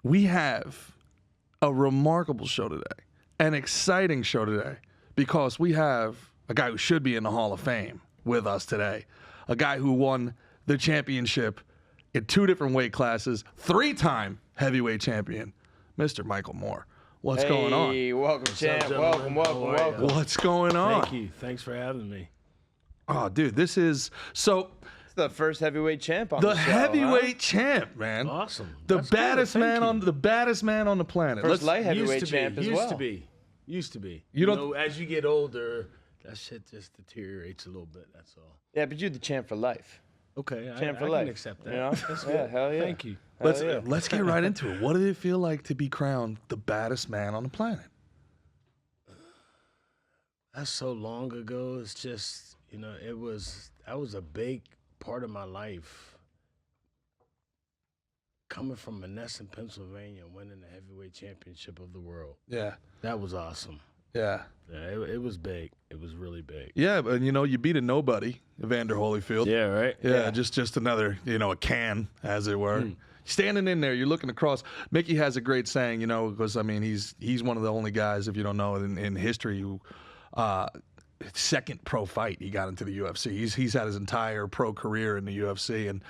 we have a remarkable show today, an exciting show today, because we have a guy who should be in the Hall of Fame with us today, a guy who won the championship in 2 different weight classes, 3-time heavyweight champion, Mr. Michael Moore. What's going on? Hey, welcome, champ. Welcome. What's going on? Thank you. Thanks for having me. Oh, dude, this is so. It's the first heavyweight champ on the show. Heavyweight champ, man. Awesome. The baddest man on the planet. First light heavyweight champ as well. Used to be. You don't know, as you get older, that shit just deteriorates a little bit. That's all. Yeah, but you're the champ for life. Okay, Champ for I life. can accept that. You know? That's Yeah, good. hell yeah. Thank you. Let's get right into it. What did it feel like to be crowned the baddest man on the planet? That's so long ago. It's just, that was a big part of my life. Coming from Menneson, Pennsylvania, winning the heavyweight championship of the world. Yeah. That was awesome. Yeah. Yeah, it was big. It was really big. Yeah, but you beat a nobody, Evander Holyfield. Yeah, right? Yeah, just another, a can, as it were. Standing in there, you're looking across. Mickey has a great saying, because he's one of the only guys, if you don't know, in history who second pro fight he got into the UFC. He's had his entire pro career in the UFC, and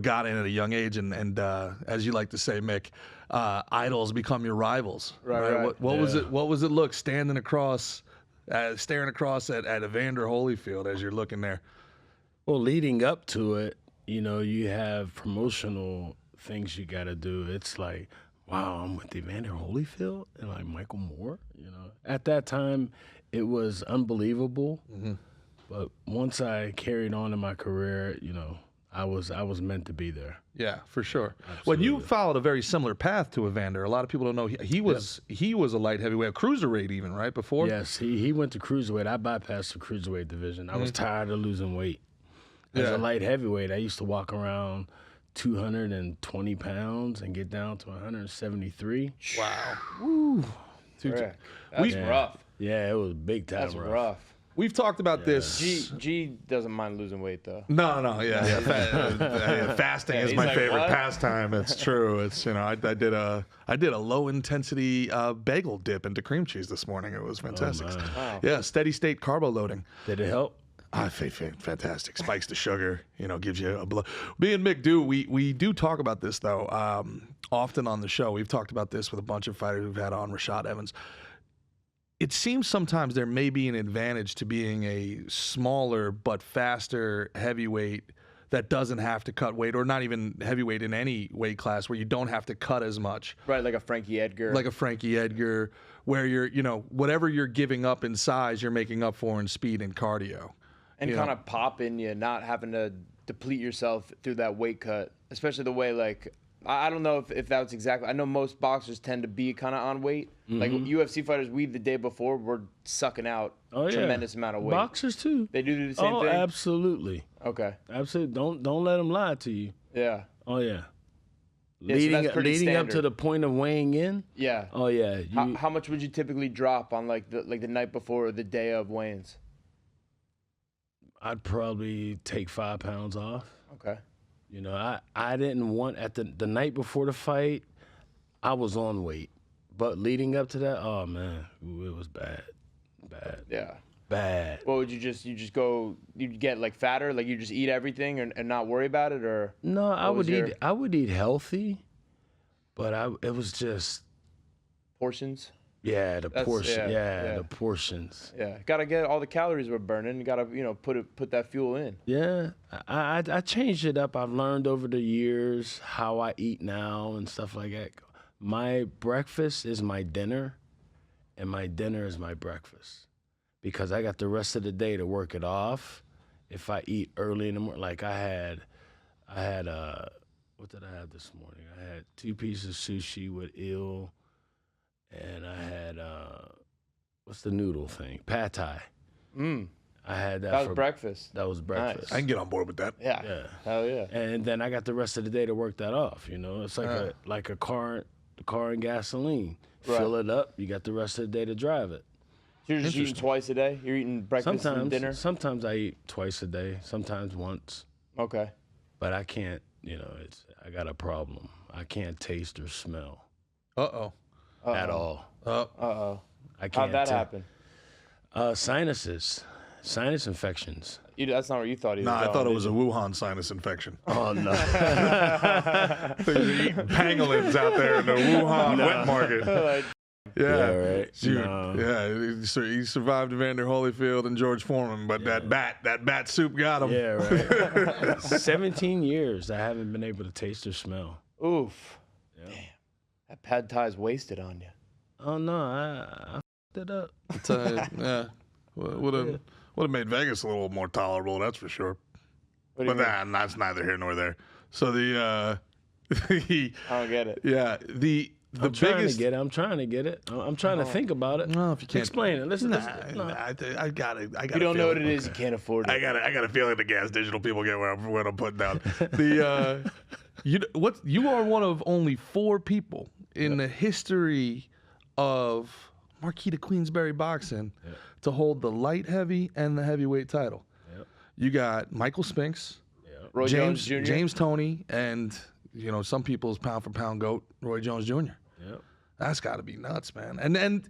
got in at a young age. And as you like to say, Mick, idols become your rivals. Right. What was it? What was it? Look, staring across at Evander Holyfield as you're looking there. Well, leading up to it, you have promotional things you got to do. It's like, wow, I'm with Evander Holyfield and like Michael Moore. At that time, it was unbelievable. Mm-hmm. But once I carried on in my career, I was meant to be there. Yeah, for sure. Absolutely. Well, you followed a very similar path to Evander. A lot of people don't know he was a light heavyweight, a cruiserweight even, right, before? Yes, he went to cruiserweight. I bypassed the cruiserweight division. I was tired of losing weight. As a light heavyweight, I used to walk around 220 pounds and get down to 173. Wow. Woo. That's rough. Yeah, it was big time That's rough. We've talked about this. G doesn't mind losing weight though. No, fasting is my favorite pastime. It's true. It's I did a low intensity bagel dip into cream cheese this morning. It was fantastic. Oh, wow. Yeah, steady state carbo loading. Did it help? Fantastic. Spikes the sugar. Gives you a blow. Me and Mick we do talk about this though. Often on the show, we've talked about this with a bunch of fighters we've had on. Rashad Evans. It seems sometimes there may be an advantage to being a smaller but faster heavyweight that doesn't have to cut weight, or not even heavyweight in any weight class where you don't have to cut as much. Right, like a Frankie Edgar. Where you're, whatever you're giving up in size, you're making up for in speed and cardio. And kind of pop in you, not having to deplete yourself through that weight cut, especially the way, I don't know if that's exactly. I know most boxers tend to be kind of on weight. Mm-hmm. Like UFC fighters, the day before were sucking out tremendous amount of weight. Boxers too. They do the same thing. Oh, absolutely. Okay. Absolutely. Don't let them lie to you. Yeah. Oh yeah. Leading up to the point of weighing in. Yeah. Oh yeah. How much would you typically drop on the night before or the day of weigh-ins? I'd probably take 5 pounds off. Okay. I didn't want the night before the fight, I was on weight. But leading up to that, oh man, it was bad. Yeah. Bad. Well, would you just go, you'd get fatter, you just eat everything and not worry about it, or? No, I would eat healthy, but it was just portions. Yeah, the portions. The portions. Yeah, gotta get all the calories we're burning. You gotta, put that fuel in. Yeah, I changed it up. I've learned over the years how I eat now and stuff like that. My breakfast is my dinner, and my dinner is my breakfast, because I got the rest of the day to work it off. If I eat early in the morning, like I had what did I have this morning? I had 2 pieces of sushi with eel. And I had, what's the noodle thing? Pad Thai. I had that. That was breakfast. That was breakfast. Nice. I can get on board with that. Yeah. Hell yeah. And then I got the rest of the day to work that off. It's like a car and gasoline. Right. Fill it up. You got the rest of the day to drive it. You're just eating twice a day? You're eating breakfast and dinner? Sometimes I eat twice a day. Sometimes once. Okay. But I can't. I got a problem. I can't taste or smell. Uh-oh. at all. Uh-oh. I can't. How'd that happen? Sinuses, sinus infections. That's not where you thought he was Nah, going, I thought it did was a you? Wuhan sinus infection. Oh no. They're eating pangolins out there in the Wuhan wet market. Like, Yeah, right. Dude, No. yeah. He survived Evander Holyfield and George Foreman, but that bat soup got him. Yeah, right. 17 years I haven't been able to taste or smell. oof. Yeah. Damn. That pad thai's wasted on you. Oh no, I f***ed it up. Yeah, would have made Vegas a little more tolerable. That's for sure. What do you But mean? that's neither here nor there. So I don't get it. the I'm trying biggest. to get it. I'm trying to get it. I'm trying to think about it. No, if you can't Explain it. Listen. Nah, No. I got it. You don't know what it is, you can't afford it. I got a feeling the gas digital people get what I'm putting down. You are one of only 4 people in the history of Marquis de Queensberry boxing to hold the light heavy and the heavyweight title. Yep. You got Michael Spinks, Roy Jones Jr.? James Toney, and some people's pound for pound goat, Roy Jones Jr. Yep. That's got to be nuts, man. And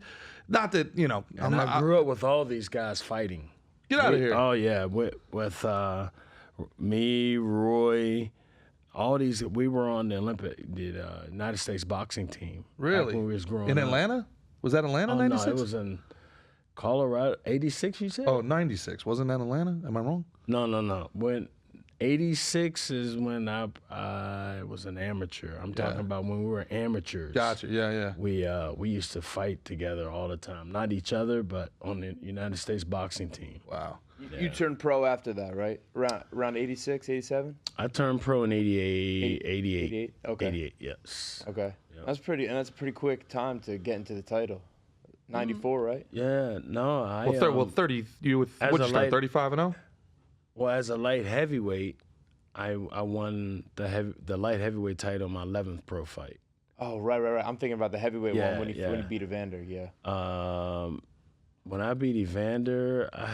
not that And I grew up with all these guys fighting. Get out of here. Oh yeah, with me, Roy, all these. We were on the United States boxing team. Really? Back when we was growing In up. Atlanta? Was that Atlanta, Oh, 96? no, it was in Colorado. 86, you said? Oh, 96. Wasn't that Atlanta? Am I wrong? No. When 86 is when I was an amateur. I'm talking about when we were amateurs. Gotcha. Yeah. We used to fight together all the time. Not each other, but on the United States boxing team. Wow. You turned pro after that, right? Around 86, 87? I turned pro in 88. 88? Okay. 88, yes. Okay. Yep. That's a pretty quick time to get into the title. 94, right? Yeah, no, I Well, 30. You as would a you start light- 35 and 0? well, as a light heavyweight, I won the light heavyweight title in my 11th pro fight. Oh, right. I'm thinking about the heavyweight Yeah, one when yeah. you beat Evander, yeah. When I beat Evander, I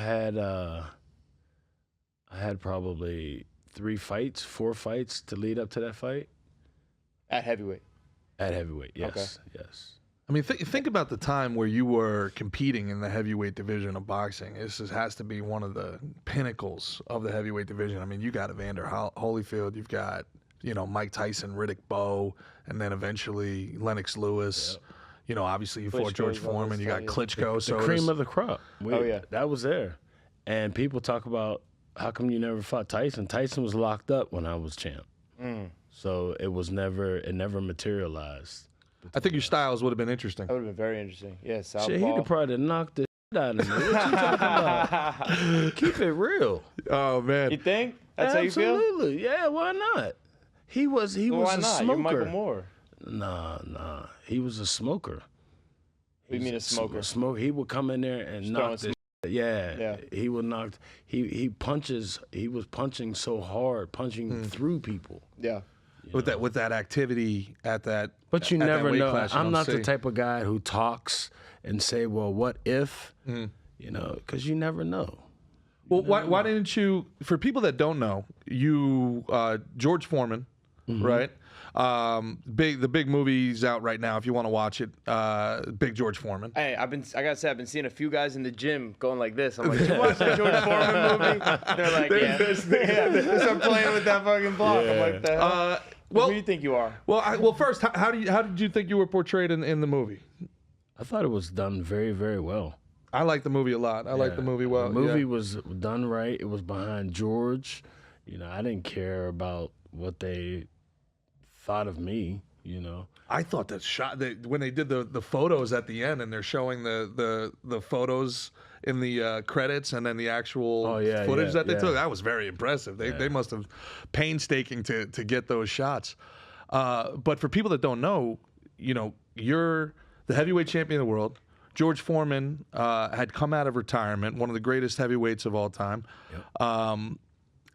had probably 4 fights to lead up to that fight. At heavyweight. At heavyweight, yes, Okay. yes. I mean, think about the time where you were competing in the heavyweight division of boxing. Has to be one of the pinnacles of the heavyweight division. I mean, you got Evander Holyfield, you've got Mike Tyson, Riddick Bowe, and then eventually Lennox Lewis. Yep. Obviously you fought George Klitschko's on Foreman. this You got side, Klitschko. The so cream of the crop. Oh, yeah. That was there. And people talk about, how come you never fought Tyson? Tyson was locked up when I was champ. So it never materialized. I think your styles would have been interesting. That would have been very interesting. Yeah, southpaw. Shit, he'd have probably knocked the shit out of me. What you talking about? Keep it real. Oh man. You think? That's how you feel? Absolutely. Yeah, why not? He was Well, why a not? smoker. You're Michael Moore. Nah. He was a smoker. What do you mean a smoker? He would come in there and knock throwing this. Yeah. Yeah. He would knock. He punches. He was punching so hard, punching through people. Yeah. With that activity at that. But you at that never weight know. class, you I'm don't not the see. type of guy who talks and say, "Well, what if?" Because you never know. Well, why didn't you? For people that don't know, you George Foreman, right? The big movie's out right now. If you want to watch it, Big George Foreman. Hey, I gotta say, I've been seeing a few guys in the gym going like this. I'm like, did you watch the George Foreman movie? They're like, yeah. They start playing with that fucking block. I'm like, the hell? Well, Who do you think you are? well, first, how did you think you were portrayed in the movie? I thought it was done very, very well. I like the movie a lot. I like the movie well. The movie yeah. was done right. It was behind George. I didn't care about what they thought of me. I thought that when they did the photos at the end and they're showing the photos in the credits and then the actual footage that they took, that was very impressive. They must have painstaking to get those shots. But for people that don't know, you're the heavyweight champion of the world. George Foreman had come out of retirement, one of the greatest heavyweights of all time. Yep.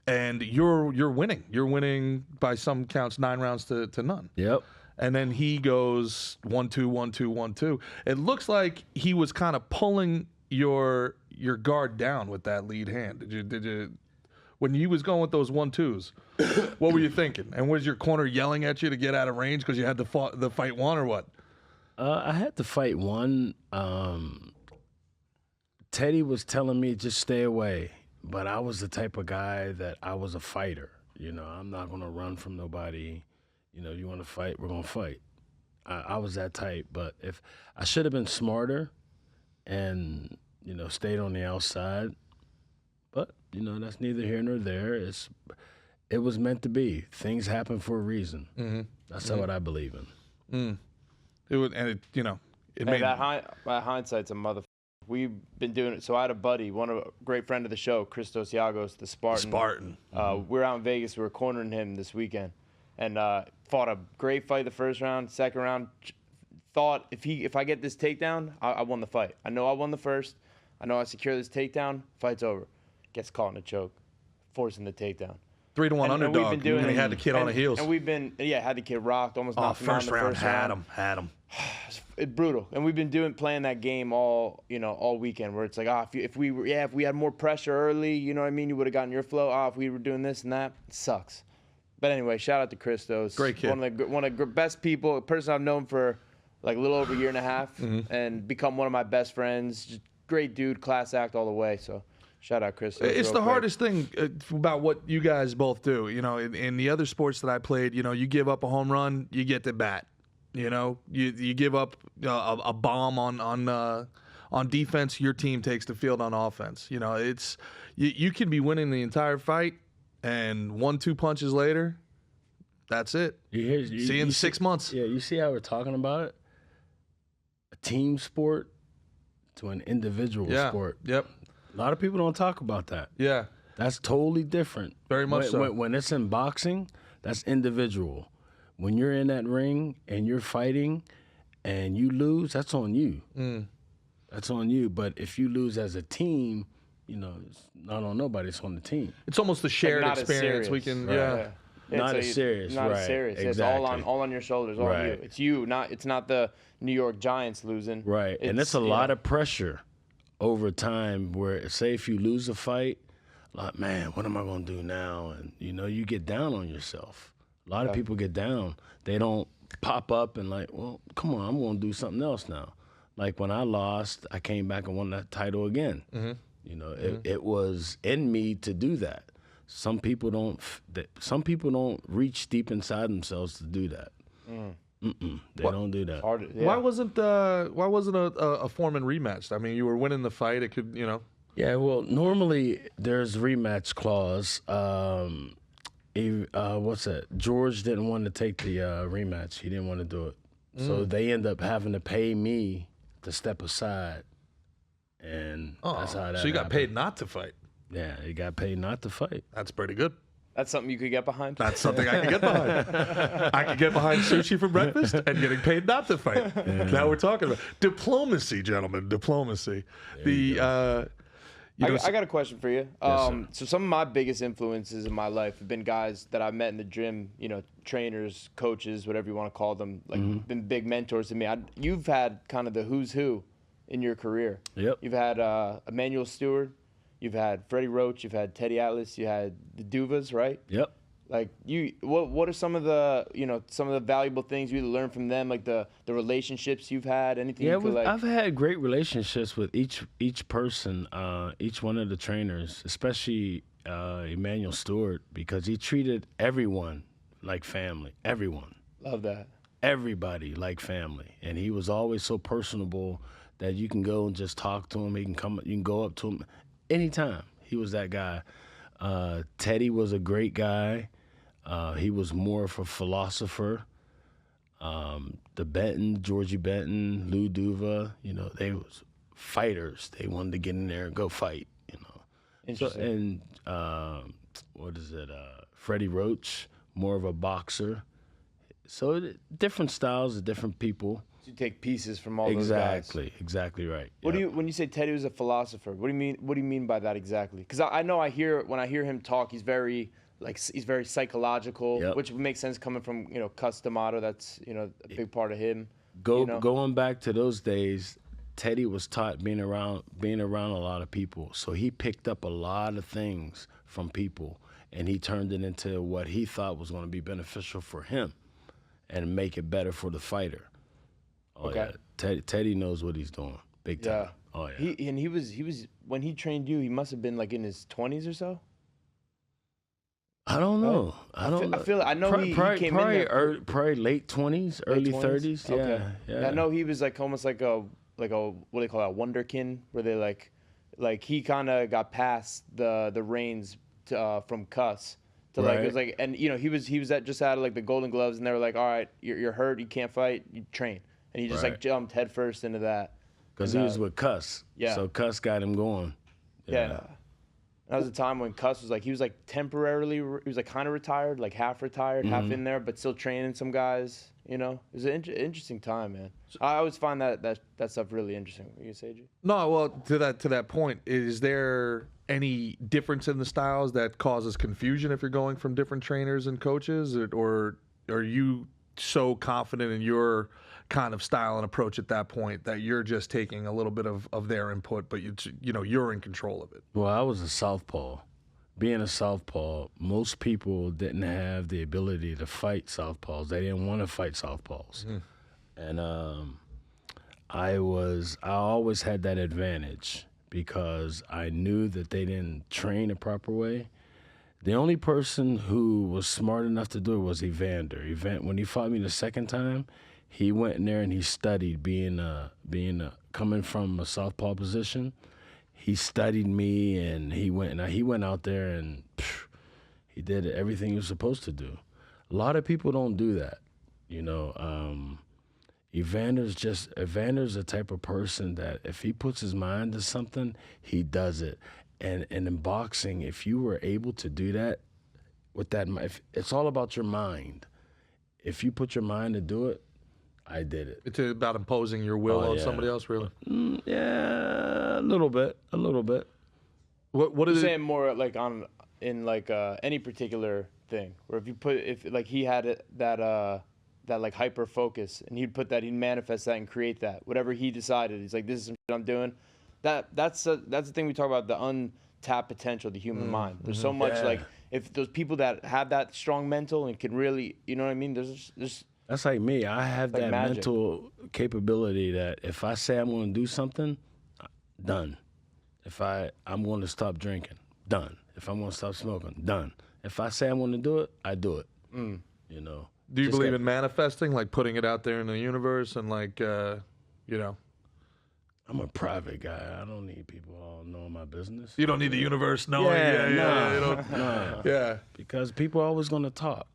And you're winning. You're winning by some counts 9 rounds to none. Yep. And then he goes 1-2, 1-2, 1-2. It looks like he was kind of pulling your guard down with that lead hand. Did you when he was going with those 1-2s? What were you thinking? And was your corner yelling at you to get out of range because you had the fight won or what? I had to fight one. Teddy was telling me just stay away, but I was the type of guy that I was a fighter. You know, I'm not gonna run from nobody. You know, you want to fight, we're gonna fight. I was that type, but if I should have been smarter and stayed on the outside, but that's neither here nor there. It was meant to be. Things happen for a reason. Mm-hmm. That's what I believe in. It would, and it made that hindsight's a motherfucker. We've been doing it. So I had a buddy, a great friend of the show, Christos Iagos, the Spartan. We're out in Vegas. We were cornering him this weekend, and fought a great fight the first round. Second round, thought if I get this takedown, I won the fight. I know I won the first. I know I secure this takedown. Fight's over. Gets caught in a choke, forcing the takedown. 3-1 underdog. And he had the kid on the heels. And we've been, had the kid rocked, almost knocked him out in the first round. Had him. It's brutal, and we've been playing that game all weekend, where it's like, if we had more pressure early, you know what I mean, you would have gotten your flow. If we were doing this and that, it sucks. But anyway, shout out to Christos. Great kid. One of the best people, a person I've known for like a little over a year and a half, and become one of my best friends. Just great dude, class act all the way. So shout out Christos. It's the hardest thing about what you guys both do. In the other sports that I played, you give up a home run, you get to bat. You give up a bomb on defense, your team takes the field on offense. It's you can be winning the entire fight, and 1-2 punches later, that's it. See you in 6 months. Yeah, you see how we're talking about it? A team sport to an individual sport. Yep. A lot of people don't talk about that. Yeah. That's totally different. Very much so. When it's in boxing, that's individual. When you're in that ring and you're fighting and you lose, that's on you. That's on you. But if you lose as a team, it's not on nobody. It's on the team. It's almost a shared experience. We can, right. Not as serious. Not as serious. Exactly. It's all on your shoulders. All on you. It's you. It's not the New York Giants losing. Right. And it's a lot of pressure over time. Where say if you lose a fight, like, man, what am I gonna do now? And you get down on yourself. A lot of people get down. They don't pop up and like, well, come on, I'm going to do something else now. Like when I lost, I came back and won that title again. It was in me to do that. Some people don't reach deep inside themselves to do that. They don't do that. Why wasn't a Foreman rematch? I mean, you were winning the fight. It could, Yeah, well, normally there's rematch clause. What's that? George didn't want to take the rematch. He didn't want to do it. So they end up having to pay me to step aside. And that's how that So you got happened. paid not to fight. Yeah, he got paid not to fight. That's pretty good. That's something you could get behind? That's something I can get behind. I can get behind sushi for breakfast and getting paid not to fight. Yeah. Now we're talking about diplomacy, gentlemen. Diplomacy. I got a question for you. Yes, so some of my biggest influences in my life have been guys that I met in the gym, trainers, coaches, whatever you want to call them, like been big mentors to me. You've had kind of the who's who in your career. Yep. You've had Emanuel Stewart, you've had Freddie Roach, you've had Teddy Atlas, you had the Duvas, right? Yep. Like what are some of the valuable things you learned from them, like the relationships you've had, anything? Yeah, you could, I've had great relationships with each person, each one of the trainers, especially Emanuel Stewart, because he treated everyone like family. Everyone. Love that. Everybody like family, and he was always so personable that you can go and just talk to him. You can go up to him anytime. He was that guy. Teddy was a great guy. He was more of a philosopher. The Benton, Georgie Benton, Lou Duva, they was fighters. They wanted to get in there and go fight, Interesting. So, and Freddie Roach, more of a boxer. So different styles of different people. You take pieces from all those guys. Exactly right. When you say Teddy was a philosopher, what do you mean? What do you mean by that exactly? Because I know when I hear him talk, he's very psychological, which makes sense coming from Cus D'Amato. That's a big part of him. Going back to those days, Teddy was taught being around a lot of people, so he picked up a lot of things from people, and he turned it into what he thought was going to be beneficial for him, and make it better for the fighter. Oh, Okay. yeah. Teddy knows what he's doing. Big time. Yeah. Oh, yeah. He was when he trained you, he must have been like in his 20s or so. I don't know. I don't know. I know he came in there. Probably late 20s, early 30s. Yeah, Okay. yeah. I know he was like almost like a what do they call that, wonderkin, where they like he kind of got past the reins to, from Cuss to like it was like, and you know he was just out of like the Golden Gloves, and they were like, all right, you're hurt, you can't fight, you train, and he just like jumped headfirst into that. Because he was with Cuss. Yeah. So Cuss got him going. Yeah. That was a time when Cuss was like, he was like temporarily, he was like kind of retired, like half retired, half in there, but still training some guys, you know? It was an interesting time, man. I always find that stuff really interesting. What you say, G? No, well, to that point, is there any difference in the styles that causes confusion if you're going from different trainers and coaches, or are you so confident in your kind of style and approach at that point that you're just taking a little bit of their input, but you're in control of it? Well, I was a southpaw. Being a southpaw, most people didn't have the ability to fight southpaws. They didn't want to fight southpaws. And I always had that advantage because I knew that they didn't train a proper way. The only person who was smart enough to do it was Evander. When he fought me the second time, he went in there and he studied coming from a southpaw position. He studied me, and he went out there and he did everything he was supposed to do. A lot of people don't do that, you know. Evander's the type of person that if he puts his mind to something, he does it. And in boxing, if you were able to do that with that, it's all about your mind. If you put your mind to do it, I did it. It's about imposing your will on somebody else, really? Yeah, a little bit. What is You're it? saying more like in any particular thing, or if like he had that like hyper focus, and he'd manifest that and create that, whatever he decided. He's like, this is some shit I'm doing. That's the thing we talk about, the untapped potential of the human mind. There's so much like, if those people that have that strong mental and can really, you know what I mean? There's That's like me. I have like that magic. mental capability that if I say I'm going to do something, done. If I'm going to stop drinking, done. If I'm going to stop smoking, done. If I say I'm going to do it, I do it. You know. Do you believe in manifesting, like putting it out there in the universe and like, you know? I'm a private guy. I don't need people all knowing my business. You don't need the universe knowing. Yeah. Because people are always going to talk.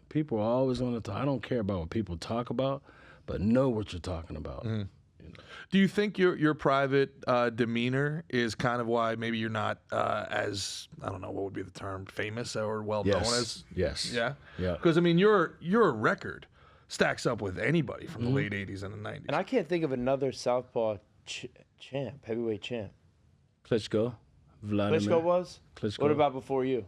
People are always going to talk. I don't care about what people talk about, but know what you're talking about. You know? Do you think your private demeanor is kind of why maybe you're not as, I don't know, what would be the term, famous or well known as? Yes. Yeah? Yeah. Because, I mean, your record stacks up with anybody from the late 80s and the 90s. And I can't think of another southpaw heavyweight champ. Klitschko. Vladimir. Klitschko was? Klitschko. What about before you?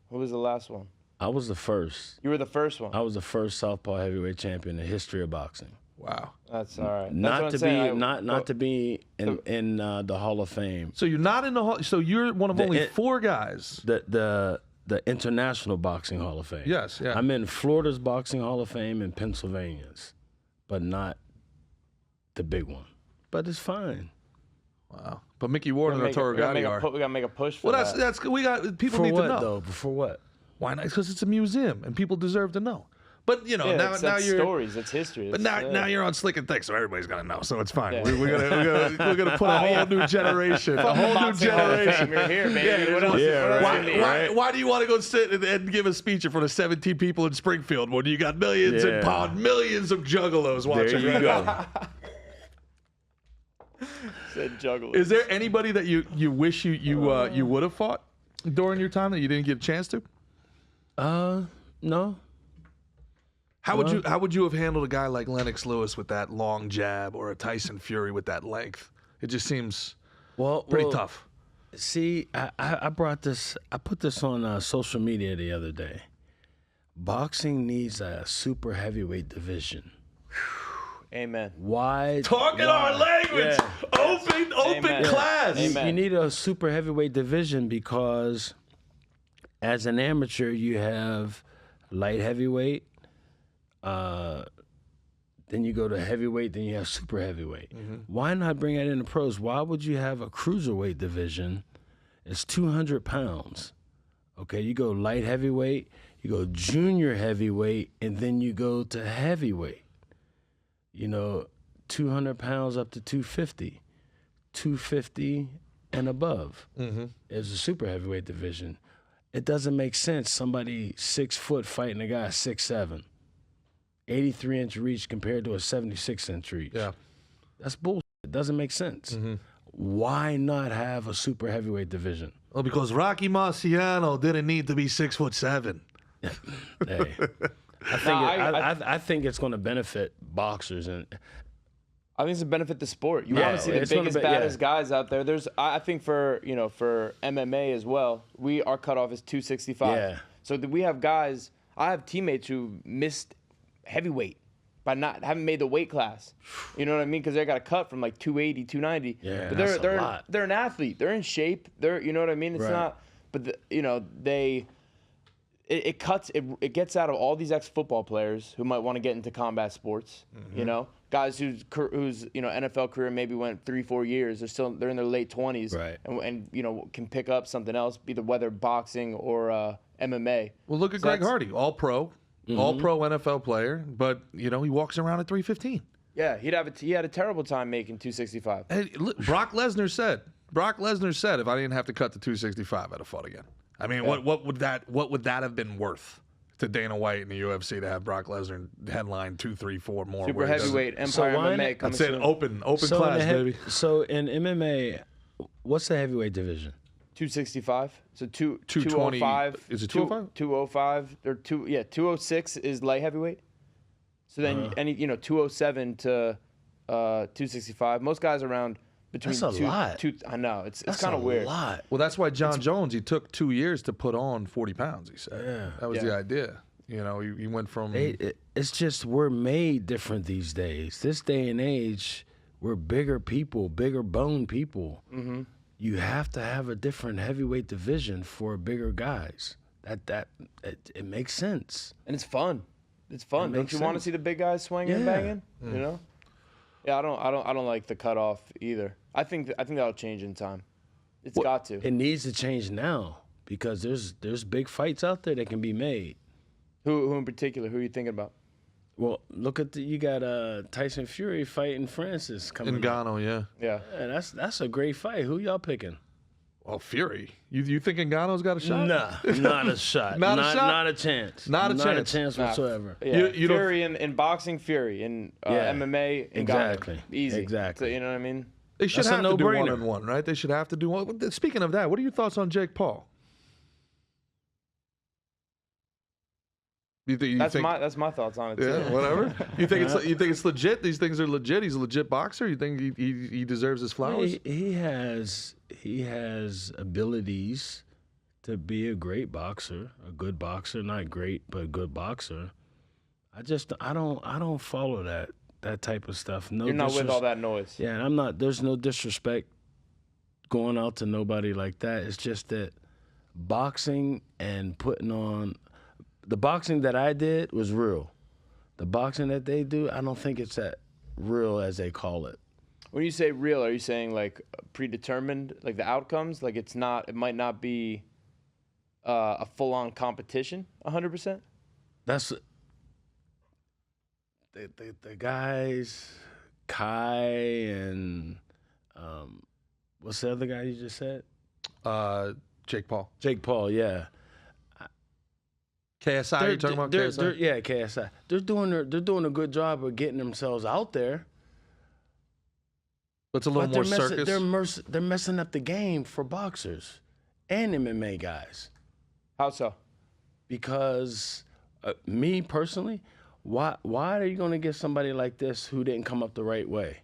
Who was the last one? I was the first. You were the first one. I was the first southpaw heavyweight champion in the history of boxing. Wow. That's all right. Not to be in the Hall of Fame. So you're not in the Hall. So you're one of only four guys. The International Boxing Hall of Fame. Yes, yeah. I'm in Florida's Boxing Hall of Fame and Pennsylvania's, but not the big one. But it's fine. Wow. But Mickey Ward and Arturo Gatti are. We gotta make a push for that. That's we got people For need what to know. though? For what? Why not? Because it's a museum and people deserve to know. But you know, Yeah, now that's you're stories. That's history. But now you're on Slick and Thick, so everybody's gonna know. So it's fine. Yeah. We're gonna put a whole new generation. A whole new generation. You're here, baby. What else? Yeah, what else right, you need? Why do you want to go sit and give a speech in front of 17 people in Springfield when you got millions and millions of juggalos watching? There you go. Said jugglers. Is there anybody that you wish you would have fought during your time that you didn't get a chance to? No. How would you have handled a guy like Lennox Lewis with that long jab, or a Tyson Fury with that length? It just seems pretty tough. See, I put this on social media the other day. Boxing needs a super heavyweight division. Amen. Why? Talking our language. Yeah. Open Amen. class. Amen. You need a super heavyweight division because as an amateur, you have light heavyweight, then you go to heavyweight, then you have super heavyweight. Mm-hmm. Why not bring that into pros? Why would you have a cruiserweight division? It's 200 pounds. Okay, you go light heavyweight, you go junior heavyweight, and then you go to heavyweight. 200 pounds up to 250. 250 and above is a super heavyweight division. It doesn't make sense. Somebody 6 foot fighting a guy 6'7", 83-inch reach compared to a 76-inch reach. Yeah. That's bullshit. It doesn't make sense. Why not have a super heavyweight division? Well, because Rocky Marciano didn't need to be 6'7". Hey, I think it's going to benefit boxers, and I think it's a benefit the sport. You Yeah, want to see the it's gonna biggest, be- yeah. baddest guys out there. I think for MMA as well, our cutoff is 265. Yeah. So we have guys. I have teammates who missed heavyweight by haven't made the weight class. You know what I mean? Because they got a cut from like 280, 290. Yeah, but that's a lot. they're an athlete. They're in shape. You know what I mean? It's Right. not. But it cuts. It gets out of all these ex-football players who might want to get into combat sports. Guys whose NFL career maybe went 3-4 years. They're in their late 20s. Right. And can pick up something else, either whether boxing or MMA. Well, look at So Greg that's- Hardy, all pro NFL player, but he walks around at 315. Yeah, he had a terrible time making 265. Hey, look, Brock Lesnar said, if I didn't have to cut to 265, I'd have fought again. I mean, Yeah. what would that have been worth to Dana White and the UFC to have Brock Lesnar headline 2, 3, 4 more? Super where he doesn't- heavyweight, Empire So why MMA not- coming That's it. soon. Open So class, in the baby. So in MMA, what's the heavyweight division? 265. So 220 205. is it 205? 205 or 206 is light heavyweight. So then 207 to 265. Most guys around between That's a lot. I know it's That's kind of weird. a lot. Well, that's why John Jones, he took 2 years to put on 40 pounds, he said. Yeah. That was Yeah. the idea. He went from... It's just we're made different these days. This day and age, we're bigger people, bigger bone people. Mm-hmm. You have to have a different heavyweight division for bigger guys. It makes sense. And it's fun. It's fun. It Don't makes you want to sense. see the big guys swinging and Yeah. banging? Yeah, I don't like the cutoff either. I think that'll change in time. It's got to. It needs to change now because there's big fights out there that can be made. Who in particular? Who are you thinking about? Well, look at you got Tyson Fury fighting Francis coming. up. Ngannou, yeah. Yeah. Yeah, that's a great fight. Who y'all picking? Well, Fury. You think Ngannou's got a shot? Nah, not a shot. Not a shot? Not a chance. Not a Not chance. a chance whatsoever. Yeah. You don't- Fury in boxing, Fury in Yeah. MMA, and Exactly. Easy. Exactly. So, you know what I mean? They should That's a have to do no-brainer. 1-on-1, right? They should have to do one. Speaking of that, what are your thoughts on Jake Paul? You think? That's my thoughts on it too. Yeah, whatever. You think it's legit? These things are legit. He's a legit boxer. You think he deserves his flowers? He has abilities to be a great boxer, a good boxer, not great, but a good boxer. I don't follow that type of stuff. No, You're not with all that noise. Yeah, and I'm not. There's no disrespect going out to nobody like that. It's just that boxing and putting on the boxing that I did was real. The boxing that they do, I don't think it's that real as they call it. When you say real, are you saying like predetermined, like the outcomes? Like it might not be a full-on competition, 100%? That's the guys, Kai and what's the other guy you just said? Jake Paul. Jake Paul, yeah. KSI. You're talking about KSI? Yeah, KSI. They're doing a good job of getting themselves out there. It's a little more circus. They're messing up the game for boxers and MMA guys. How so? Because me personally, why are you going to get somebody like this who didn't come up the right way,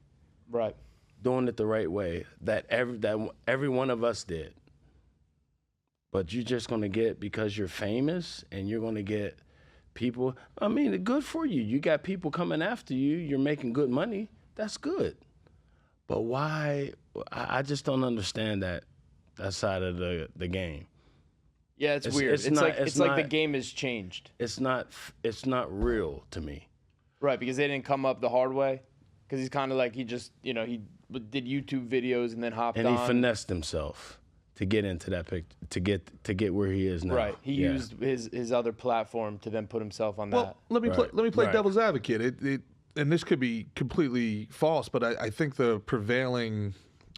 Right. doing it the right way that every one of us did? But you're just going to get, because you're famous and you're going to get people. I mean, good for you. You got people coming after you. You're making good money. That's good. But why? I just don't understand that side of the game. Yeah, it's weird. It's like the game has changed. It's not real to me. Right, because they didn't come up the hard way. Because he's kind of like he just, he did YouTube videos and then hopped on. And he finessed himself to get into that to get where he is now. Right, he used his other platform to then put himself on that. Well, let me play devil's advocate. And this could be completely false, but I think the prevailing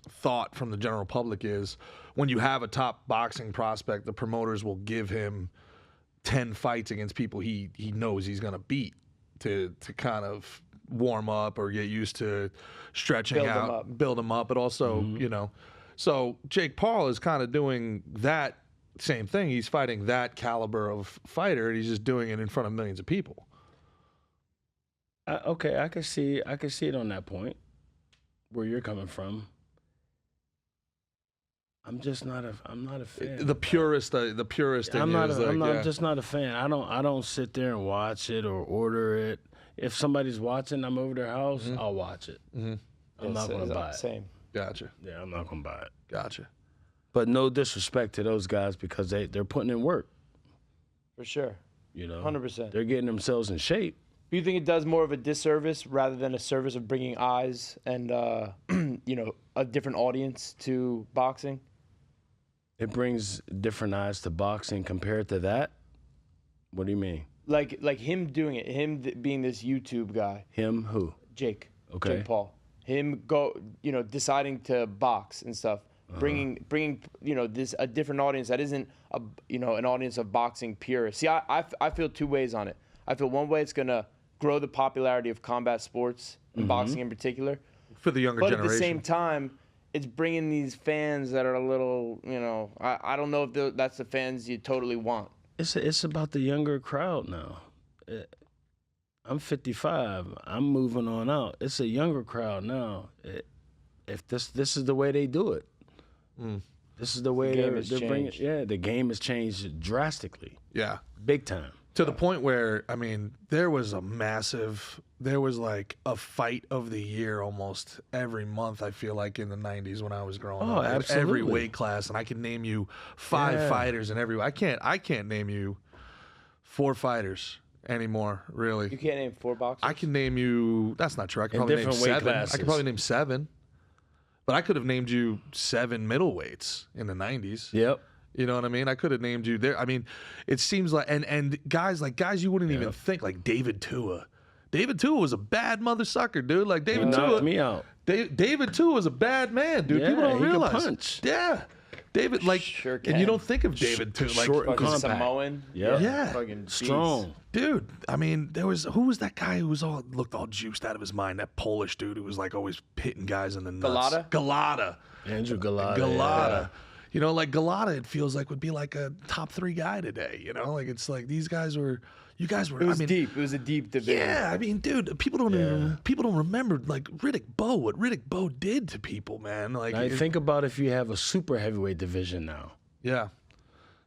thought from the general public is when you have a top boxing prospect, the promoters will give him 10 fights against people he knows he's going to beat to kind of warm up or get used to stretching build him up, but also, so Jake Paul is kind of doing that same thing. He's fighting that caliber of fighter, and he's just doing it in front of millions of people. Okay, I can see it on that point where you're coming from. I'm not a fan. The purist thing I'm just not a fan. I don't sit there and watch it or order it. If somebody's watching, I'm over their house, I'll watch it. I'm not going to buy it. Same. Gotcha. Yeah, I'm not going to buy it. Gotcha. But no disrespect to those guys because they're putting in work. For sure. 100%. They're getting themselves in shape. Do you think it does more of a disservice rather than a service of bringing eyes and, a different audience to boxing? It brings different eyes to boxing compared to that? What do you mean? Like him doing it, being this YouTube guy. Him who? Jake. Okay. Jake Paul. Him deciding to box and stuff. Bringing a different audience that isn't an audience of boxing purists. See, I feel two ways on it. I feel one way it's gonna grow the popularity of combat sports and boxing in particular for the younger generation. But at the same time, it's bringing these fans that are a little, I don't know if that's the fans you totally want. It's about the younger crowd now. I'm 55. I'm moving on out. It's a younger crowd now. If this is the way they do it, this is the way they're bringing. Yeah, the game has changed drastically. Yeah, big time. To the point where, there was like a fight of the year almost every month, I feel like, in the 90s when I was growing up. Absolutely. Every weight class, and I can name you 5 fighters in every. I can't name you 4 fighters anymore, really. You can't name 4 boxers? I can name you, that's not true. I can probably name 7. Classes. I could probably name 7. But I could have named you 7 middleweights in the 90s. Yep. You know what I mean? I could have named you there. It seems like and guys you wouldn't even think, like David Tua. David Tua was a bad mother sucker, dude. Like David Tua knocked me out. David Tua was a bad man, dude. Yeah, people don't realize. He could punch. Yeah. David, sure can. And you don't think of David Tua like short and compact. Samoan. Yeah. Fucking strong. Dude, who was that guy who looked all juiced out of his mind? That Polish dude who was like always hitting guys in the nuts. Galata. Andrew Galata. Galata. Galata, it feels like would be like a top 3 guy today. It's like these guys were. You guys were. It was deep. It was a deep division. Yeah, dude, people don't remember like Riddick Bowe. What Riddick Bowe did to people, man. Think about if you have a super heavyweight division now. Yeah.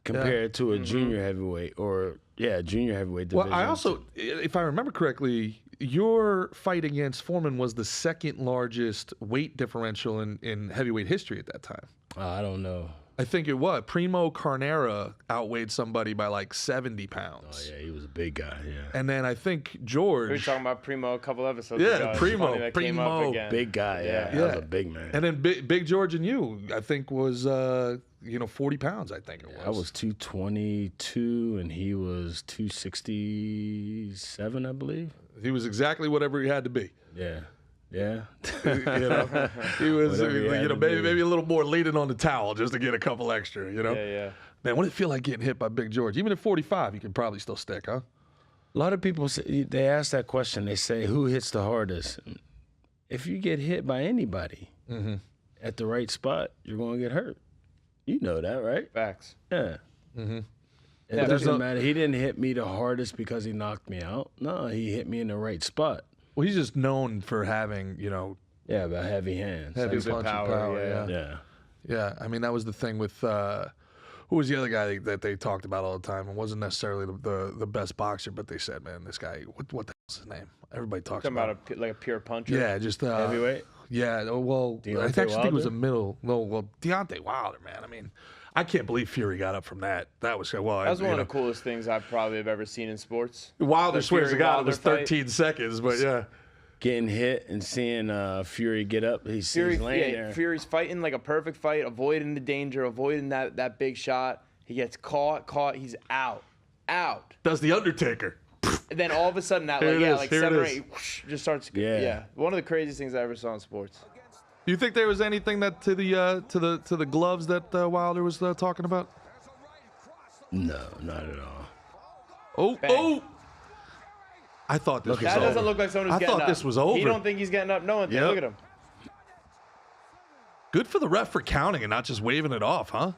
Compared to a junior heavyweight junior heavyweight division. Well, I also, if I remember correctly, your fight against Foreman was the 2nd largest weight differential in heavyweight history at that time. I don't know. I think it was. Primo Carnera outweighed somebody by like 70 pounds. Oh, yeah, he was a big guy, yeah. And then I think George. We were talking about Primo a couple episodes ago. Yeah, Primo. Big guy, yeah. That was a big man. And then Big George and you, I think, was, 40 pounds, I think it was. I was 222, and he was 267, I believe. He was exactly whatever he had to be. Yeah. Yeah. He was, maybe a little more leaning on the towel just to get a couple extra, Yeah. Man, what did it feel like getting hit by Big George? Even at 45, you could probably still stick, huh? A lot of people they ask that question. They say, "Who hits the hardest?" If you get hit by anybody at the right spot, you're going to get hurt. You know that, right? Facts. Yeah. It doesn't matter. He didn't hit me the hardest because he knocked me out. No, he hit me in the right spot. Well, he's just known for having, Yeah, about heavy hands. Heavy punch power. Yeah. Yeah, that was the thing with who was the other guy that they talked about all the time and wasn't necessarily the best boxer, but they said, man, this guy, what the hell's his name? Everybody talks about a pure puncher. Yeah, just heavyweight. Yeah, well, I actually think it was a middle. No, well, Deontay Wilder, man. I can't believe Fury got up from that. That was well. That was one of the coolest things I probably have ever seen in sports. Wilder The swears to God it was Fury-Wilder 13 seconds, but yeah. Getting hit and seeing Fury get up, he's laying there. Fury's fighting like a perfect fight, avoiding the danger, avoiding that big shot. He gets caught. He's out. Does the Undertaker. And then all of a sudden, that like 7 or 8 whoosh, just starts. Yeah, one of the craziest things I ever saw in sports. Do you think there was anything that to the gloves that Wilder was talking about? No, not at all. Oh! I thought this was over. That doesn't look like someone who's getting up. I thought this was over. He don't think he's getting up. No one thinks. Look at him. Good for the ref for counting and not just waving it off, huh?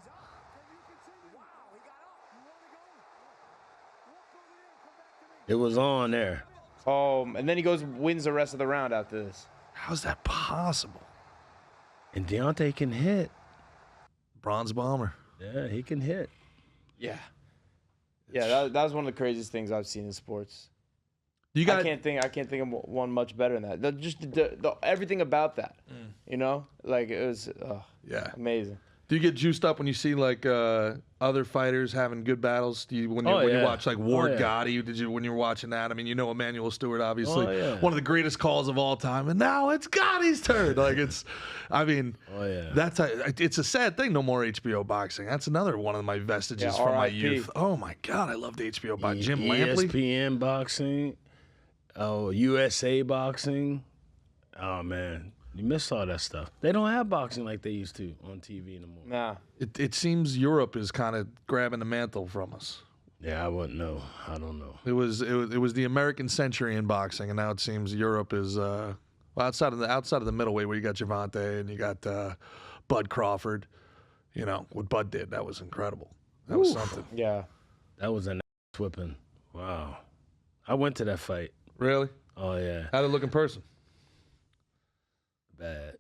It was on there. And then he wins the rest of the round after this. How's that possible? And Deontay can hit. Bronze bomber. Yeah, he can hit. Yeah. Yeah, that was one of the craziest things I've seen in sports. I can't think of one much better than that. Just everything about that, you know, like it was amazing. Do you get juiced up when you see like other fighters having good battles? Do you when you watch like Ward Gotti? When you were watching that? I mean, you know Emanuel Stewart, obviously one of the greatest calls of all time, and now it's Gotti's turn. Like it's a sad thing. No more HBO boxing. That's another one of my vestiges from my youth. Oh my God, I loved HBO boxing. Jim Lampley, ESPN boxing. Oh, USA boxing. Oh, man. You miss all that stuff. They don't have boxing like they used to on TV anymore. Nah. It seems Europe is kind of grabbing the mantle from us. Yeah, I wouldn't know. I don't know. It was the American century in boxing, and now it seems Europe is outside of the middleweight where you got Gervonta and you got Bud Crawford. You know what Bud did. That was incredible. That was something. Yeah. That was an ass whipping. Wow. I went to that fight. Really? Oh, yeah. How'd it look in person? Bad.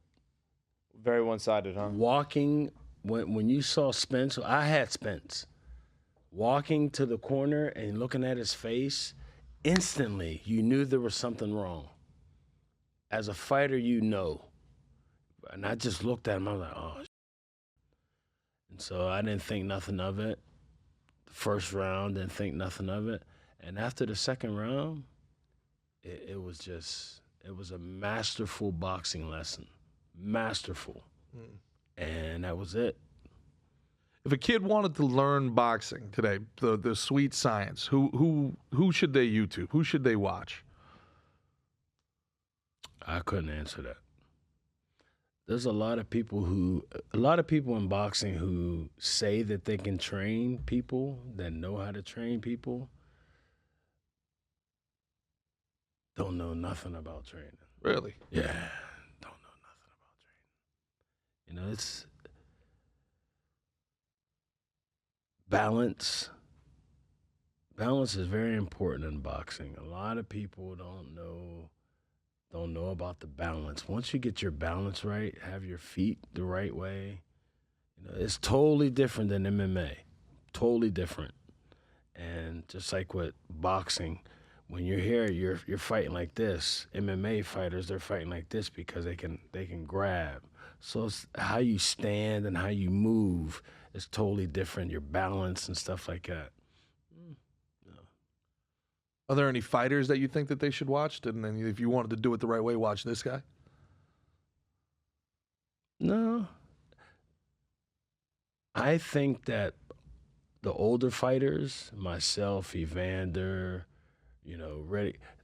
Very one-sided, huh? Walking, when you saw Spence, I had Spence. Walking to the corner and looking at his face, instantly you knew there was something wrong. As a fighter, you know. And I just looked at him, I was like, oh, shit. And so I didn't think nothing of it. The first round, didn't think nothing of it. And after the second round, it was a masterful boxing lesson. Masterful. And that was it. If a kid wanted to learn boxing today, the sweet science, who should they YouTube? Who should they watch? I couldn't answer that. There's a lot of people in boxing who say that they can train people, that know how to train people, don't know nothing about training. Really? Yeah, don't know nothing about training. You know, it's balance. Balance is very important in boxing. A lot of people don't know about the balance. Once you get your balance right, have your feet the right way, you know, it's totally different than MMA. Totally different. And just like with boxing, when you're here, you're fighting like this. MMA fighters, they're fighting like this because they can grab. So it's how you stand and how you move is totally different. Your balance and stuff like that. Are there any fighters that you think that they should watch? And then if you wanted to do it the right way, watch this guy? No. I think that the older fighters, myself, Evander, you know,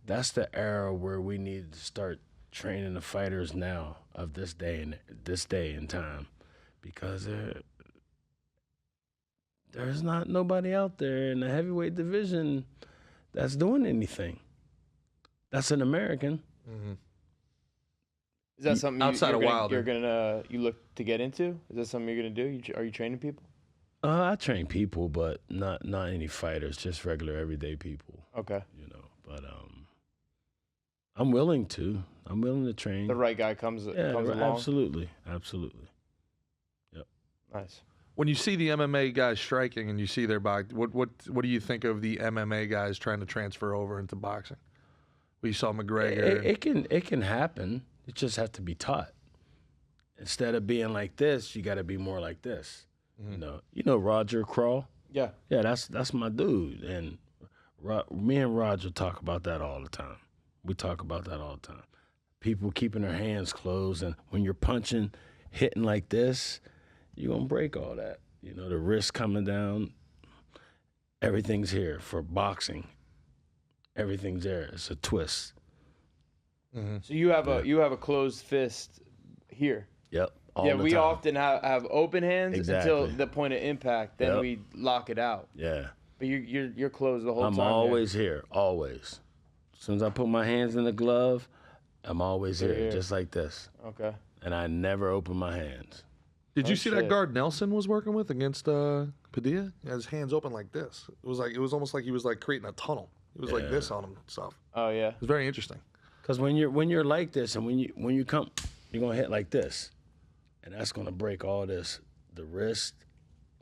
that's the era where we need to start training the fighters now of this day and time, because there's not nobody out there in the heavyweight division that's doing anything. That's an American. Mm-hmm. Is that something outside of Wilder you're gonna you look to get into? Is that something you're gonna do? Are you training people? I train people, but not any fighters, just regular everyday people. Okay. You know, but I'm willing to. I'm willing to train. The right guy comes along. Absolutely. Yep. Nice. When you see the MMA guys striking and you see their box, what do you think of the MMA guys trying to transfer over into boxing? We saw McGregor. It can happen. It just has to be taught. Instead of being like this, you got to be more like this. You know Roger Crawl? Yeah. Yeah, that's my dude. And me and Roger talk about that all the time. We talk about that all the time. People keeping their hands closed, and when you're punching, hitting like this, you're going to break all that. You know, the wrist coming down, everything's here. For boxing, everything's there. It's a twist. So you have a closed fist here. Yep. We often have open hands until Exactly. the point of impact. Then Yep. we lock it out. Yeah. But you're closed the whole time. I'm always here, always. As soon as I put my hands in the glove, I'm always here, just like this. Okay. And I never open my hands. Did you see that shit. guard Nelson was working with against Padilla? He had his hands open like this. It was almost like he was like creating a tunnel. It was like this on him and stuff. Oh yeah. It was very interesting. Because when you're like this, and when you come, you're gonna hit like this, and that's gonna break all this, the wrist,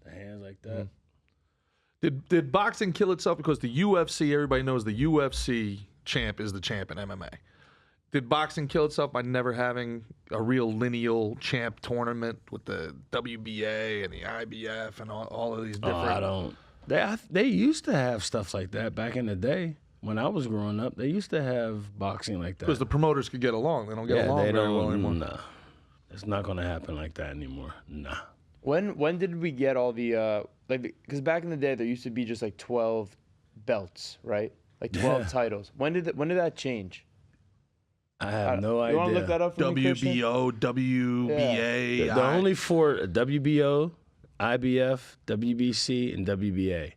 the hands like that. Did boxing kill itself because the UFC? Everybody knows the UFC champ is the champ in MMA. Did boxing kill itself by never having a real lineal champ tournament with the WBA and the IBF and all of these different? I don't. They used to have stuff like that back in the day when I was growing up. They used to have boxing like that. Because the promoters could get along. They don't get along they very don't. well anymore. Nah, it's not gonna happen like that anymore. Nah. When did we get all the because back in the day there used to be just like 12 belts, right? Like 12 titles. When did that change? I have no idea. You want to look that up for me, Christian? WBO, WBA. The only four: WBO, IBF, WBC, and WBA.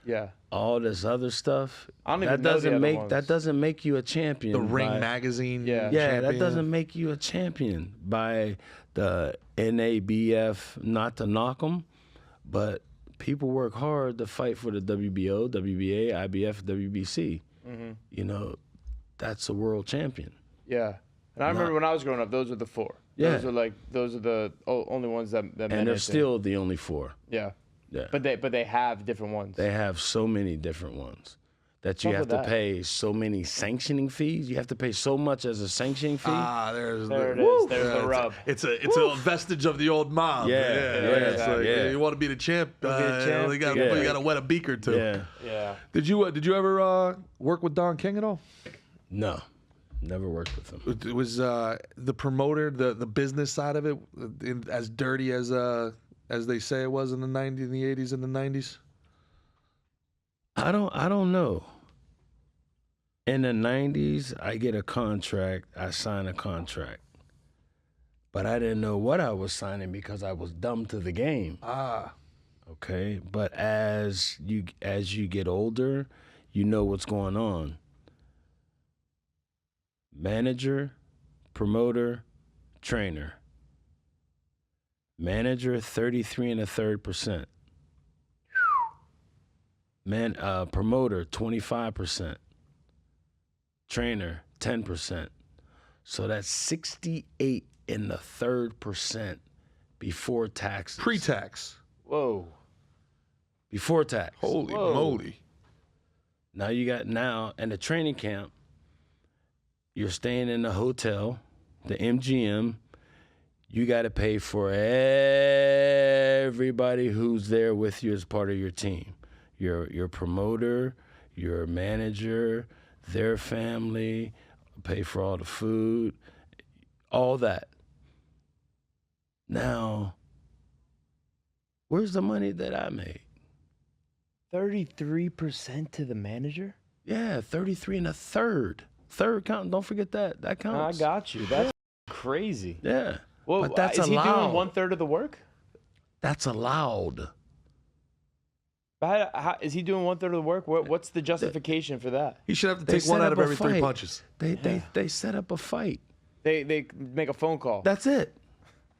Yeah. All this other stuff. I don't even know the other ones. That doesn't make you a champion. The Ring Magazine. Yeah. Yeah, champion. that doesn't make you a champion by the NABF. Not to knock them, but people work hard to fight for the WBO, WBA, IBF, WBC. You know, that's a world champion. Yeah. And I remember when I was growing up, those were the four. Yeah. Those are the only ones that And meant they're anything. still the only four. Yeah. Yeah. But they have different ones. They have so many different ones that you What's have up to with that? pay so many sanctioning fees. You have to pay so much as a sanctioning fee. There it is. Woo! There's the rub. It's a vestige of the old mob. Yeah, It's yeah, like, yeah. You want to be the champ? be the champ, You got yeah. to wet a beak or two. Yeah. Yeah. Did you ever work with Don King at all? No, never worked with them. It was the promoter, the business side of it, as dirty as they say it was in the 90s, in the 80s, and the 90s. I don't know. In the 90s, I get a contract. I sign a contract. But I didn't know what I was signing because I was dumb to the game. Okay? But as you get older, you know what's going on. Manager, promoter, trainer. Manager, 33 1/3%. Promoter, 25%. Trainer, 10%. So that's 68 1/3% before taxes. Pre-tax. Whoa. Before tax. Holy Whoa. moly. Now you got in the training camp, you're staying in the hotel, the MGM. You got to pay for everybody who's there with you as part of your team. Your promoter, your manager, their family, pay for all the food, all that. Now, where's the money that I made? 33% to the manager? Yeah, 33 1/3. Third count, don't forget that. That I counts. got you. That's crazy. Yeah. Well, but that's is he allowed. doing 1/3 of the work? That's allowed. How, is he doing 1/3 of the work? What's the justification for that? He should have to They take one set out of up a every three fight. punches. They set up a fight. They make a phone call. That's it.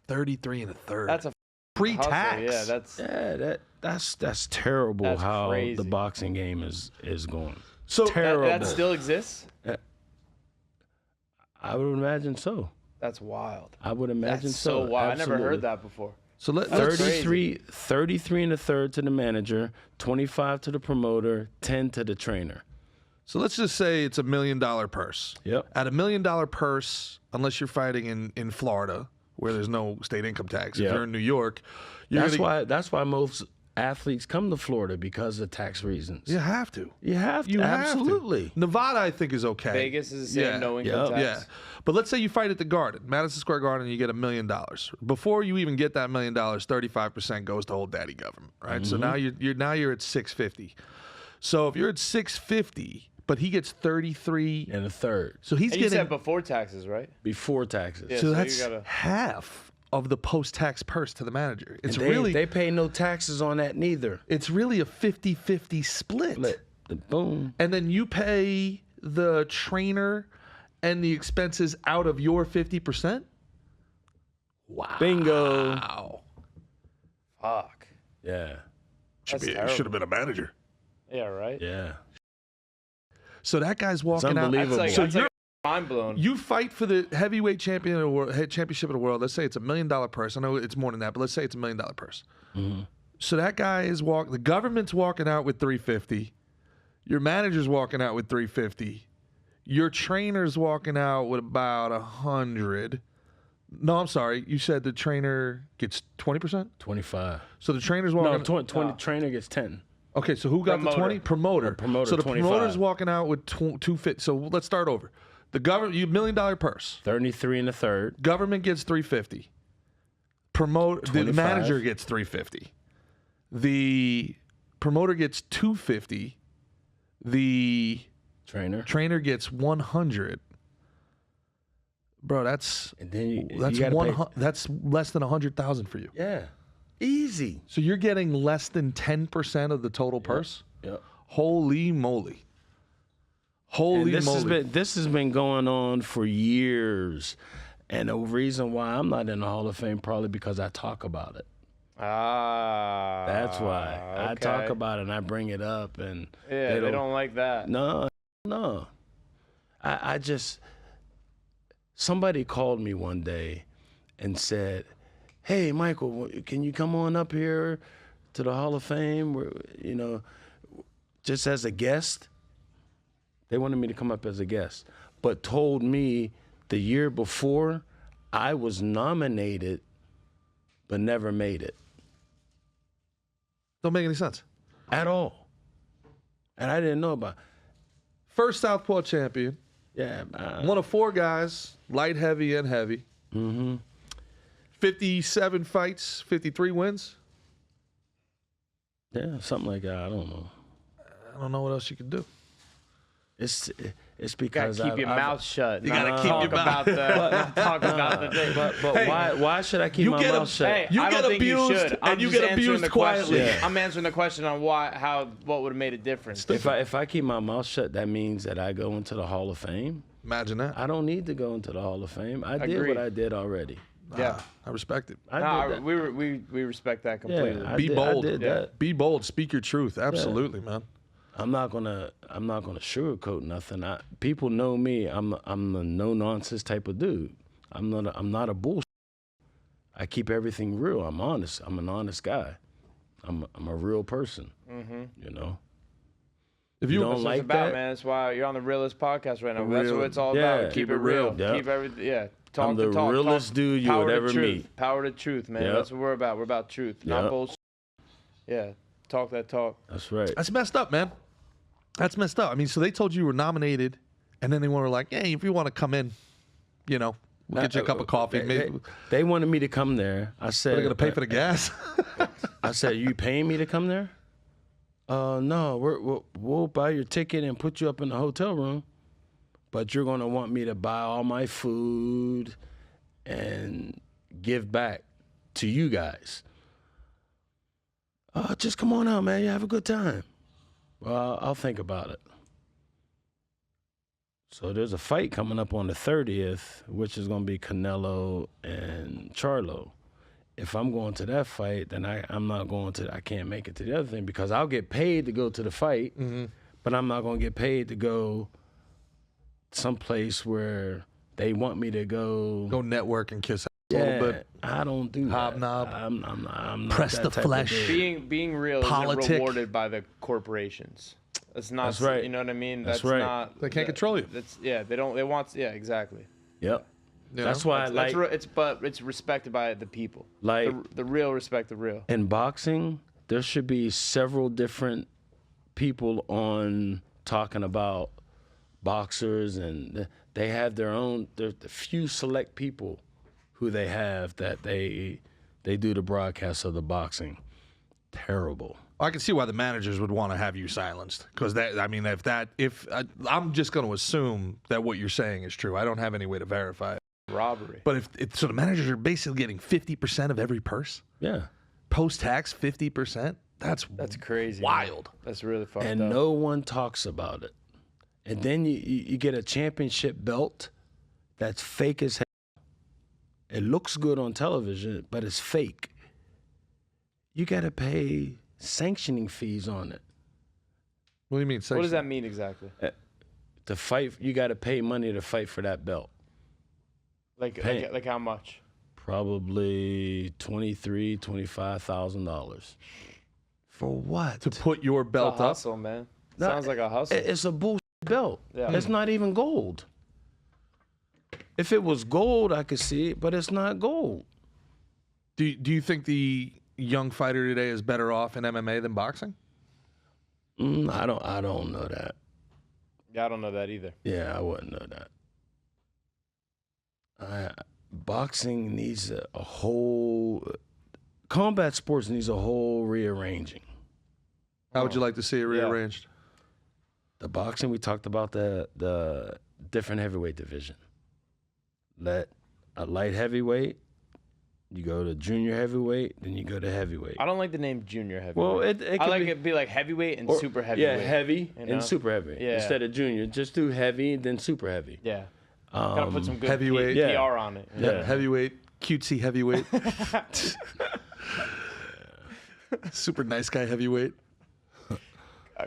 33 1/3. That's a pre-tax. hustle. Yeah, that's That's terrible That's how crazy. the boxing game is going. So Terrible. that still exists. I would imagine so. That's wild. I would imagine That's so wild. I never Absolutely. heard that before. So let, That's let's 33 1/3 to the manager, 25 to the promoter, 10 to the trainer. so let's just say it's $1 million purse. Yep. At $1 million purse, unless you're fighting in Florida where there's no state income tax. If Yeah. you're in New York, That's why most athletes come to Florida because of tax reasons. you have to. You have to. You have to. Absolutely. Nevada, I think, is okay. Vegas is the same, no income tax. Yeah. But let's say you fight at the Garden, Madison Square Garden, and you get $1 million. Before you even get that $1 million, 35% goes to old daddy government, right? So now you're at 650. So if you're at 650, but he gets 33 And a third so he's And you getting said before taxes, right? before taxes. Yeah. so so you that's gotta- half of the post-tax purse to the manager. It's And they pay no taxes on that neither. it's really a 50-50 split. Boom. And then you pay the trainer and the expenses out of your 50%? Wow. Bingo. Wow. Fuck. Yeah. That's Should terrible. have been a manager. Yeah, right? Yeah. So that guy's walking out. unbelievable. That's So like, mind blown. you fight for the heavyweight championship of the world. Let's say it's $1 million purse. I know it's more than that, but let's say it's $1 million purse. Mm-hmm. So that guy is the government's walking out with 350. Your manager's walking out with 350. Your trainer's walking out with about 100. No, I'm sorry. You said the trainer gets 20%? 25. So the trainer's No, walking 20 trainer gets 10. Okay, so who got the 20? Promoter. Promoter, So the 25. promoter's walking out with 250. So let's start over. The government, you $1 million purse. 33 and a third. Government gets 350. The 25. manager gets 350. The promoter gets 250. The Trainer. gets 100. Bro, that's And then you that's gotta pay. that's less than 100,000 for you. Yeah. Easy. So you're getting less than 10% of the total purse? Yep. Holy moly. And Holy this moly. this has been going on for years. And the reason why I'm not in the Hall of Fame probably because I talk about it. That's why. I talk okay. about it and I bring it up and Yeah, they don't like that. No. I just somebody called me one day and said, "Hey, Michael, can you come on up here to the Hall of Fame? Just as a guest." They wanted me to come up as a guest, but told me the year before I was nominated, but never made it Don't make any sense. at all. And I didn't know about it. First Southpaw champion. Yeah. One of 4 guys, light, heavy, and heavy. Mm-hmm. 57 fights, 53 wins. Yeah, something like that. I don't know. I don't know what else you can do. It's You gotta because keep your mouth shut. You gotta not keep talk your mouth- about the talk about the thing. But Hey, why should I keep you my get mouth shut? Hey, You I get don't think abused, you should. and I'm you just get answering abused the question. quietly. Yeah. I'm answering the question on what would have made a difference. If I keep my mouth shut, that means that I go into the Hall of Fame. Imagine that. I don't need to go into the Hall of Fame. I did Agreed. what I did already. Yeah. I respect it. I No, did that. we respect that completely. Yeah, Be I bold. did Yeah. that. Be bold. Speak your truth. Absolutely, man. I'm not gonna sugarcoat nothing. People know me. I'm a no nonsense type of dude. I'm not a bullshit. I keep everything real. I'm honest. I'm an honest guy. I'm a real person. You know. If You you don't That's what like it's about, that? man. That's why you're on the realest podcast right now. That's Real. what it's all Yeah. about. Keep it real. Yeah. Keep everything. Yeah. Talk I'm the the talk. realest talk. dude you Power would to ever truth. meet. Power to truth, man. Yep. That's what we're about. We're about truth, not Yep. bullshit. Yeah. Talk that talk. That's right. That's messed up, man. That's messed up. I mean, so they told you were nominated, and then they were like, "Hey, if you want to come in, we'll get you a cup of coffee." Maybe They wanted me to come there. I said, they're gonna pay for the gas. I said, "You paying me to come there?" No, we'll buy your ticket and put you up in the hotel room, but you're gonna want me to buy all my food and give back to you guys. Just come on out, man. You have a good time. Well, I'll think about it. So there's a fight coming up on the 30th, which is gonna be Canelo and Charlo. If I'm going to that fight, then I can't make it to the other thing because I'll get paid to go to the fight, but I'm not going to get paid to go someplace where they want me to go. Go network and kiss a Yeah, little bit. I don't do Hobnob. that. I'm not Press that the type of flesh. dude. Being real Politic. isn't rewarded by the corporations. That's not. That's right. You know what I mean? That's right. Not. They can't control you. That's They don't. They want. Yeah. Exactly. Yep. You That's know? why I like. It's respected by the people. Like the real respect the real. in boxing, there should be several different people on talking about boxers, and they have their own. There's a few select people who they have that they do the broadcast of the boxing. Terrible. I can see why the managers would want to have you silenced, because I'm just going to assume that what you're saying is true. I don't have any way to verify it. Robbery. But so the managers are basically getting 50% of every purse, Yeah. post-tax 50%. That's crazy. wild. Man. That's really fucked And up. no one talks about it. And then you get a championship belt that's fake as hell. It looks good on television, but it's fake. You got to pay sanctioning fees on it. What do you mean? What does that mean exactly? To fight, you got to pay money to fight for that belt. Like how much? Probably $25,000. For what? To put your It's a belt up? hustle, man. Sounds like a hustle. It's a bullshit belt. Yeah. It's not even gold. If it was gold, I could see it, but it's not gold. Do you think the young fighter today is better off in MMA than boxing? I don't know that. Yeah, I don't know that either. Yeah, I wouldn't know that. Boxing needs a whole. Combat sports needs a whole rearranging. How would you like to see it rearranged? The boxing, we talked about the different heavyweight division. Let a light heavyweight, you go to junior heavyweight, then you go to heavyweight. I don't like the name junior heavyweight. Well, it I could like be, it be like heavyweight and or- super heavyweight. Yeah, heavy you know? and super heavy. Yeah. Instead of junior, just do heavy, then super heavy. Yeah. Gotta put some good heavyweight. PR Yeah. on it. Yeah, heavyweight, cutesy heavyweight. Super nice guy heavyweight.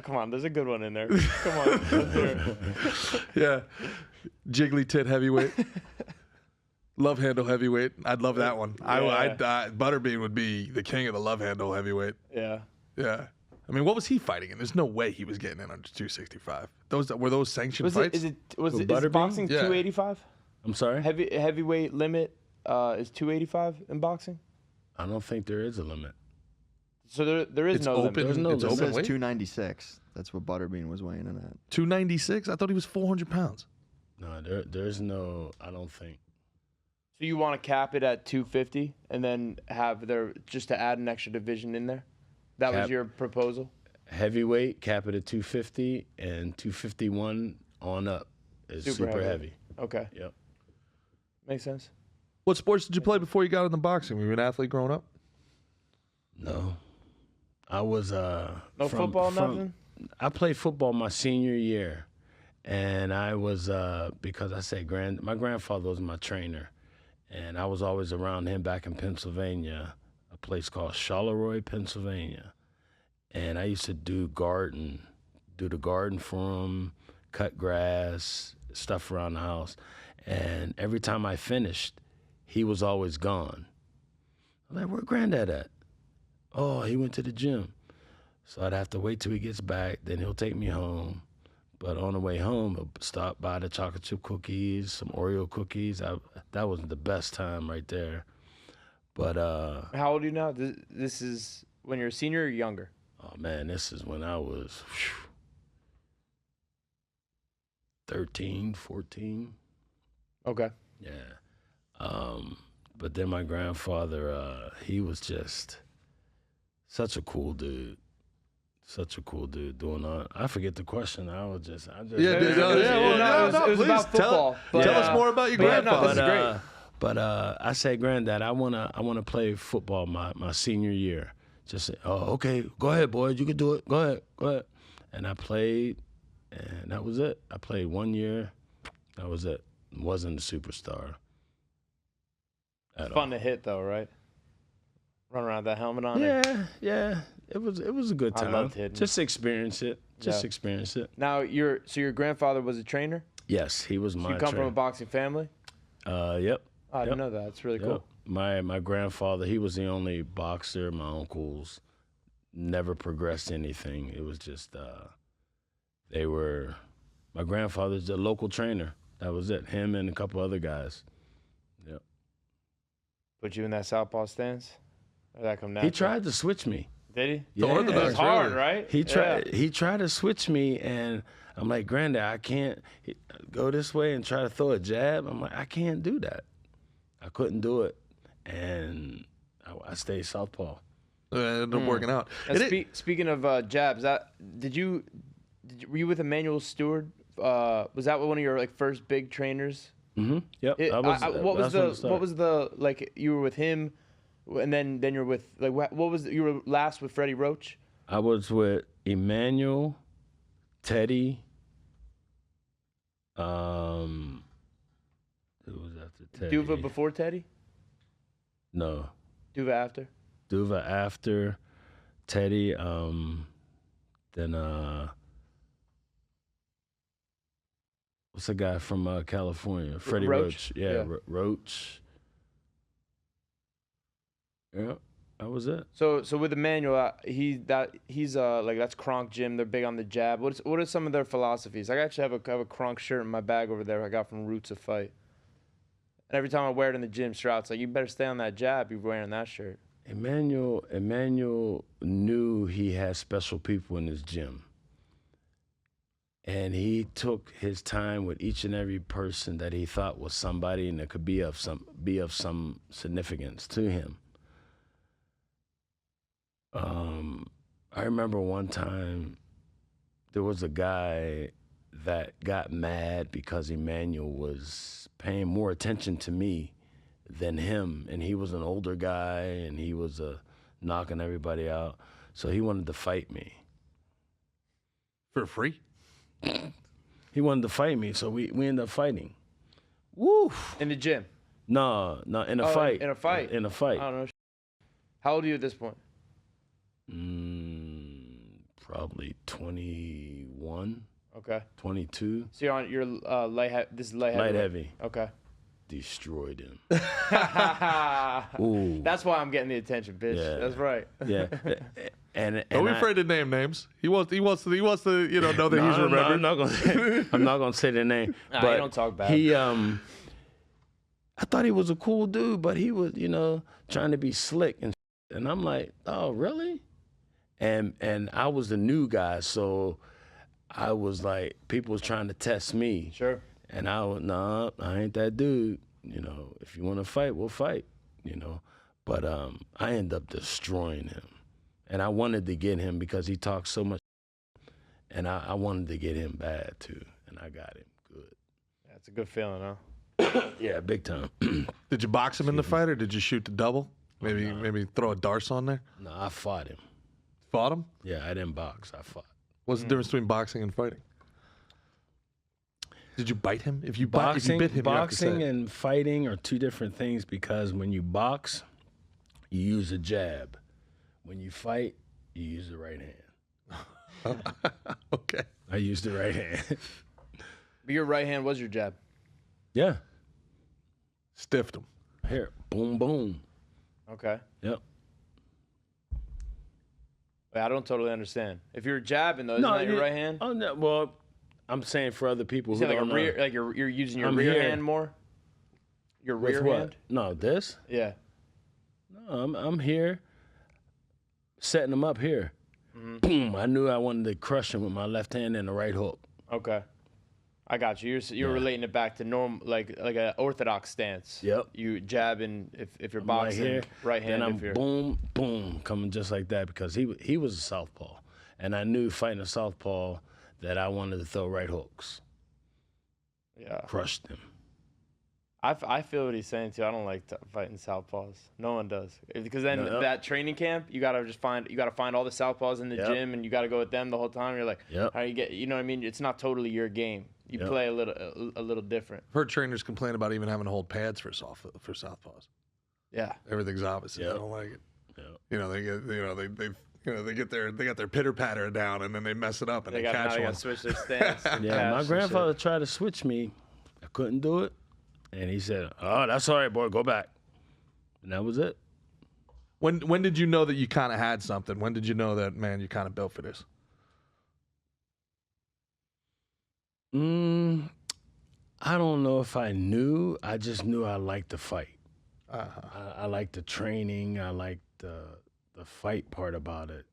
Come on, there's a good one in there. Come on. Let's hear it. Yeah. Jiggly tit heavyweight. Love handle heavyweight. I'd love that one. Yeah. Butterbean would be the king of the love handle heavyweight. Yeah. Yeah. I mean, what was he fighting in? There's no way he was getting in under 265. Were those sanctioned Was fights? is Butterbean? boxing Yeah. 285? I'm sorry? Heavyweight limit is 285 in boxing? I don't think there is a limit. So there is It's no open. limit. There's no It's It limit. open says weight. 296. That's what Butterbean was weighing in at. 296? I thought he was 400 pounds. No, there's no, I don't think. So you want to cap it at 250 and then have just to add an extra division in there? That was Cap- your proposal? Heavyweight, cap it at 250, and 251 on up is super heavy. Okay. Yep. Makes sense. What sports did you play before you got into boxing? Were you an athlete growing up? No. I was No football, nothing? I played football my senior year, and I was because I said my grandfather was my trainer, and I was always around him back in Pennsylvania, a place called Charleroi, Pennsylvania, and I used to do the garden for him, cut grass, stuff around the house, and every time I finished, he was always gone. I'm like, where Granddad at? Oh, he went to the gym. So I'd have to wait till he gets back. Then he'll take me home. But on the way home, he'll stop by the chocolate chip cookies, some Oreo cookies. That was the best time right there. But, How old are you now? This is when you're a senior or younger? oh, man, this is when I was 13, 14. Okay. Yeah. But then my grandfather, he was just such a cool dude. Such a cool dude doing all. I forget the question. I just. It was about football. Tell us more about your But yeah, no, grandfather. this is great. But I say, Granddad, I wanna play football my senior year. Just say, oh, okay, go ahead, boy, you can do it. Go ahead. And I played, and that was it. I played 1 year. That was it. Wasn't a superstar. It's fun to hit though, right? Run around with that helmet on. Yeah. It was a good I time. loved hitting. Just experience it. Yeah. Experience it. Now your grandfather was a trainer. Yes, he was So my you come from a trainer. boxing family. Yep. Oh, I didn't know that. It's really cool. Yep. My grandfather, he was the only boxer. My uncles never progressed anything. It was just my grandfather's a local trainer. That was it. Him and a couple other guys. Put you in that southpaw stance? Or that come natural? He tried to switch me. Did he? Yeah, It's hard, right? He tried to switch me, and I'm like, Granddad, I can't go this way and try to throw a jab. I'm like, I can't do that. I couldn't do it, and I stayed southpaw. Ended up working out. Speaking of jabs, were you with Emanuel Stewart? Was that one of your like first big trainers? Mm-hmm. Yep. What was the like? You were with him, and then you're with like what was you were last with Freddie Roach? I was with Emanuel, Teddy. Who was after Teddy? Duva before Teddy? No. Duva after? Duva after Teddy. Then what's the guy from California? Freddie Roach. Yeah. Roach. Yeah, that was it. So with Emanuel, he's like that's Kronk Gym. They're big on the jab. What are some of their philosophies? I actually have a Kronk shirt in my bag over there I got from Roots of Fight. And every time I wear it in the gym, Strout's like, you better stay on that jab. You're wearing that shirt. Emanuel knew he had special people in his gym. And he took his time with each and every person that he thought was somebody and that could be of some significance to him. I remember one time there was a guy that got mad because Emanuel was paying more attention to me than him, and he was an older guy, and he was knocking everybody out. So he wanted to fight me. For free? He wanted to fight me, so we ended up fighting. Woo! In the gym? No, in a fight. In a fight? In a fight. I don't know. How old are you at this point? Probably 21. Okay. 22. So you're light. This is light heavy. Light heavy. Okay. Destroyed him. Ooh. That's why I'm getting the attention, bitch. Yeah. That's right. Yeah. And don't be afraid to name names. He wants to know that he's remembered. I'm not gonna say the name. Nah, but you don't talk bad. I thought he was a cool dude, but he was, trying to be slick and I'm like, oh really? And I was the new guy, so I was like, people was trying to test me. Sure. And I was, nah, I ain't that dude. If you want to fight, we'll fight. But I ended up destroying him, and I wanted to get him because he talked so much, and I wanted to get him bad too, and I got him good. That's a good feeling, huh? Yeah, big time. Did you box him in the fight, or did you shoot the double? Maybe throw a darce on there? No, I fought him. Fought him? Yeah, I didn't box. I fought. What's the difference between boxing and fighting? Did you bite him? If you bit him, you have to boxing say. and fighting are two different things because when you box, you use a jab. When you fight, you use the right hand. Okay. I used the right hand. But your right hand was your jab. Yeah. Stiffed him. Here, boom, boom. Okay. Yep. Wait, I don't totally understand. If you're jabbing though, isn't that your right hand? Oh no. Well, I'm saying for other people who like don't a rear, know. like you're using your I'm rear here. hand more. Your With rear what? hand. No, this. Yeah. No, I'm here, setting them up here. Mm-hmm. Boom! I knew I wanted to crush him with my left hand and the right hook. Okay. I got you. You're relating it back to normal, like an orthodox stance. Yep. You jabbing if you're I'm boxing, right here, right hand. Then if you're boom, boom, coming just like that because he was a southpaw, and I knew fighting a southpaw that I wanted to throw right hooks. Yeah. Crushed him. I feel what he's saying too. I don't like fighting southpaws. No one does, because then that training camp, you gotta find all the southpaws in the gym, and you gotta go with them the whole time. You're like, how you get? You know what I mean? It's not totally your game. You play a little different. I've heard trainers complain about even having to hold pads for southpaws. Yeah. Everything's opposite. I don't like it. Yeah. They get their pitter patter down, and then they mess it up and they catch one. They switch their stance. Yeah, my grandfather tried to switch me. I couldn't do it. And he said, oh, that's all right, boy, go back. And that was it. When did you know that you kind of had something? When did you know that, man, you kind of built for this? I don't know if I knew. I just knew I liked to fight. I like the training. I like the fight part about it.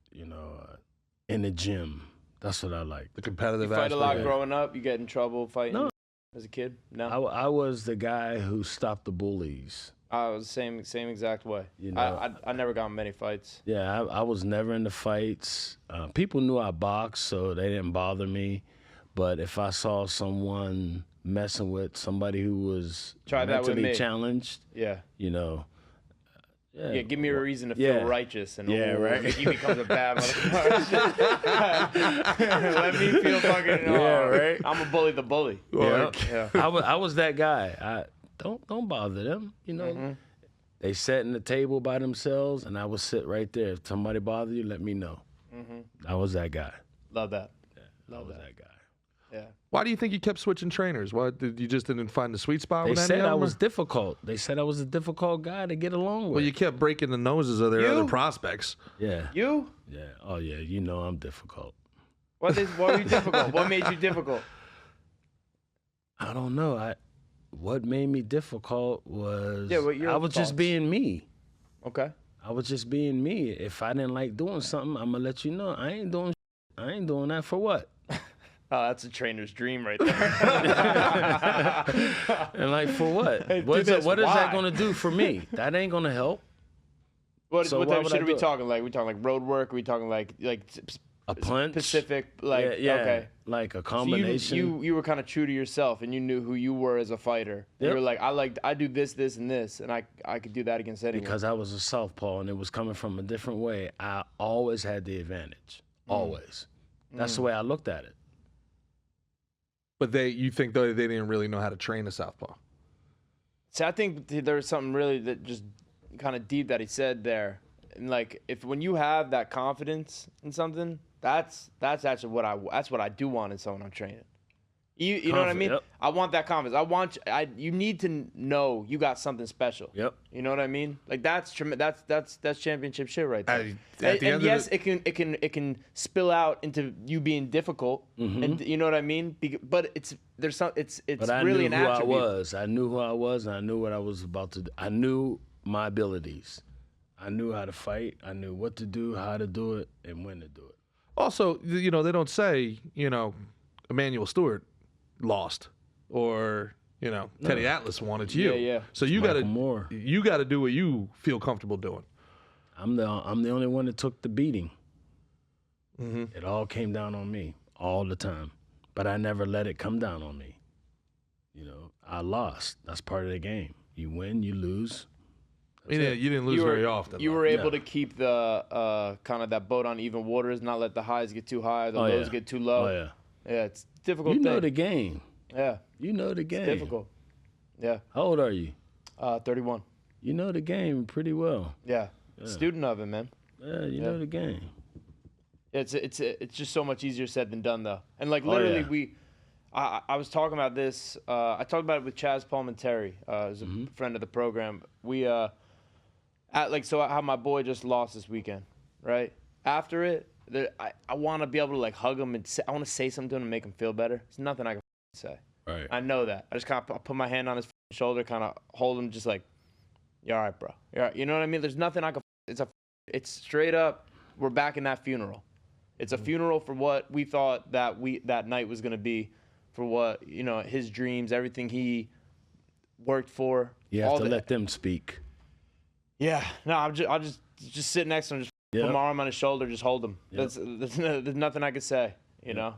In the gym. That's what I like. The competitive You fight a lot aspect. growing up? You get in trouble fighting No. as a kid? No? I was the guy who stopped the bullies. I was the same exact way. I never got in many fights. Yeah, I was never into fights. People knew I boxed, so they didn't bother me. But if I saw someone messing with somebody who was mentally challenged, Yeah. Yeah, give me a reason to feel righteous and right. Mickey becomes a bad motherfucker. Let me feel fucking right. I'm a bully the bully. Yeah. Yeah. I was that guy. Don't bother them. They sat in the table by themselves, and I would sit right there. If somebody bothered you, let me know. I was that guy. Love that. I was that guy. Yeah. Why do you think you kept switching trainers? Why did you just didn't find the sweet spot? They with any said of I them, was or- difficult. They said I was a difficult guy to get along with. Well, you kept breaking the noses of their You? other prospects. Yeah. You? Yeah. Oh yeah. I'm difficult. What were you difficult? What made you difficult? I don't know. What made me difficult was what your I was thoughts? just being me. Okay. I was just being me. If I didn't like doing something, I'm gonna let you know. I ain't doing that for what? Oh, that's a trainer's dream right there. And like for what? Hey, What do is this. that Why? gonna do for me? That ain't gonna help. What So type why of would shit I are we do it? talking? Like, we talking like road work? Are we talking like A punch, Pacific? Like, yeah, okay. like a So combination. you were kind of true to yourself, and you knew who you were as a fighter. Yep. You were like, I do this, and this, and I could do that against anyone. Because I was a southpaw and it was coming from a different way. I always had the advantage. Always. That's the way I looked at it. But you think though they didn't really know how to train a southpaw? So I think there was something really that just kind of deep that he said there, and like when you have that confidence in something, that's actually what I do want in someone I'm training. You know what I mean? Yep. I want that confidence. You need to know you got something special. Yep. You know what I mean? Like that's championship shit right there. At the end And of yes, the- it can spill out into you being difficult, and you know what I mean. But it's But I really knew an who attribute. I was. I knew who I was, and I knew what I was about to do. I knew my abilities. I knew how to fight. I knew what to do, how to do it, and when to do it. Also, they don't say, Emanuel Stewart lost or, Teddy Atlas won. It's you. Yeah. So you Michael Moore. you got to do what you feel comfortable doing. I'm the only one that took the beating. It all came down on me all the time, but I never let it come down on me. I lost. That's part of the game. You win, you lose. You didn't lose very often. You though. were able to keep the kind of that boat on even waters, not let the highs get too high, the lows get too low. Oh yeah. Yeah, it's a difficult. You know thing. the game. Yeah, You know the game. difficult. Yeah, How old are you? 31. You know the game pretty well. Yeah. Student of it, man. Yeah, you know the game. It's just so much easier said than done though. And like literally I was talking about this. I talked about it with Chaz Palmentary, who's a friend of the program. We how my boy just lost this weekend, right? After it, I want to be able to like hug him and I want to say something to him and make him feel better. There's nothing I can say. Right. I know that. I just kind of put my hand on his shoulder, kind of hold him, just like, "You all right, bro? You all right?" You know what I mean? There's nothing I can. It's straight up. We're back in that funeral. It's a funeral for what we thought that night was gonna be, for what his dreams, everything he worked for. You have to let them speak. Yeah. No, I'll just sit next to him, just put my arm on his shoulder, just hold him. Yep. There's nothing I could say. You know.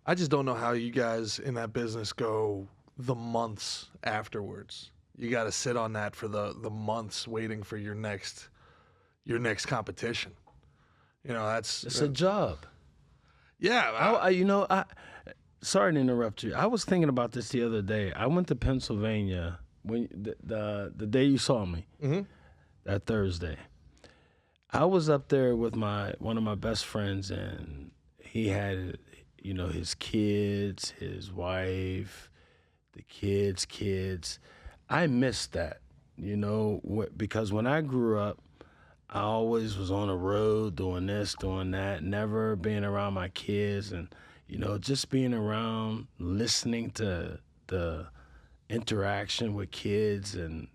I just don't know how you guys in that business go the months afterwards. You got to sit on that for the months waiting for your next competition. It's a job. Yeah. Sorry to interrupt you. I was thinking about this the other day. I went to Pennsylvania when the day you saw me, that Thursday. I was up there with one of my best friends, and he had, his kids, his wife, the kids. I missed that, because when I grew up, I always was on the road doing this, doing that, never being around my kids, and just being around, listening to the interaction with kids, and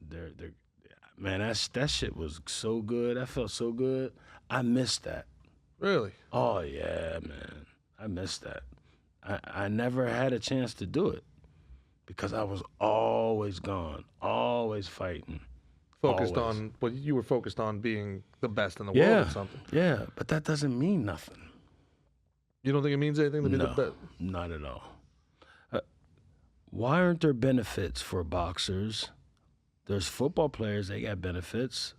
Man, that shit was so good. That felt so good. I missed that. Really? Oh, yeah, man. I missed that. I never had a chance to do it because I was always gone, always fighting. Focused always. on, well, you were focused on being the best in the world or something. Yeah, but that doesn't mean nothing. You don't think it means anything to be the best? Not at all. Why aren't there benefits for boxers? There's football players, they got benefits.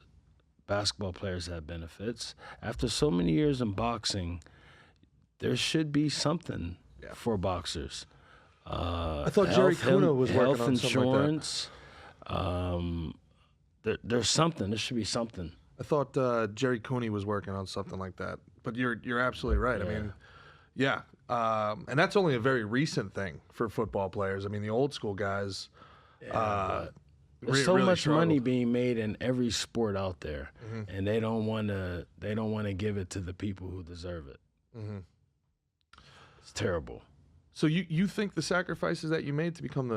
Basketball players have benefits. After so many years in boxing, there should be something for boxers. I thought Jerry Kuna was working on something like that. Health insurance. There's something. There should be something. I thought Jerry Cooney was working on something like that. But you're absolutely right. Yeah. I mean, yeah. And that's only a very recent thing for football players. I mean, the old school guys. There's so really much struggled. money being made in every sport out there, and they don't want to give it to the people who deserve it. It's terrible. So you think the sacrifices that you made to become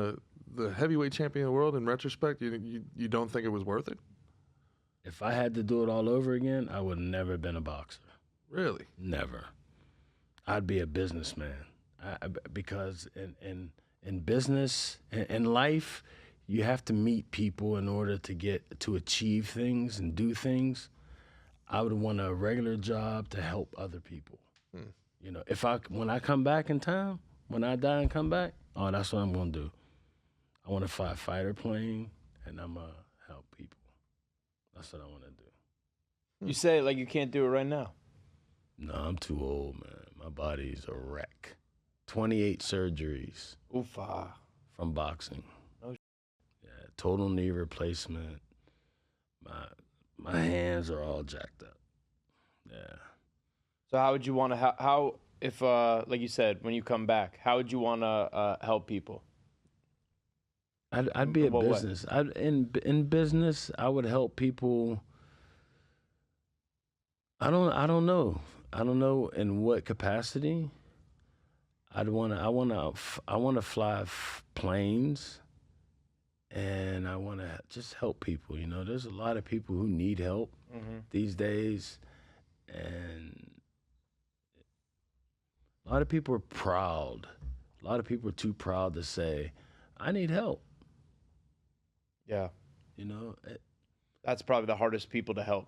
the heavyweight champion of the world, in retrospect, you don't think it was worth it? If I had to do it all over again, I would never have been a boxer. Really? Never. I'd be a businessman. Because in business, in life, you have to meet people in order to achieve things and do things. I would want a regular job to help other people. You know, when I come back in time, when I die and come back, that's what I'm gonna do. I want to fly a fighter plane, and I'm gonna help people. That's what I want to do. You say it like you can't do it right now. No, I'm too old, man. My body's a wreck. 28 surgeries Oofa. from boxing. Oh, yeah, total knee replacement. My hands are all jacked up. Yeah. So how would you want to if like you said, when you come back, how would you want to help people? I'd be a What way? business. In business, I would help people. I don't know. I don't know in what capacity. I want to fly planes, and I want to just help people. You know, there's a lot of people who need help these days, and a lot of people are proud. A lot of people are too proud to say, "I need help." Yeah. You know, That's probably the hardest people to help.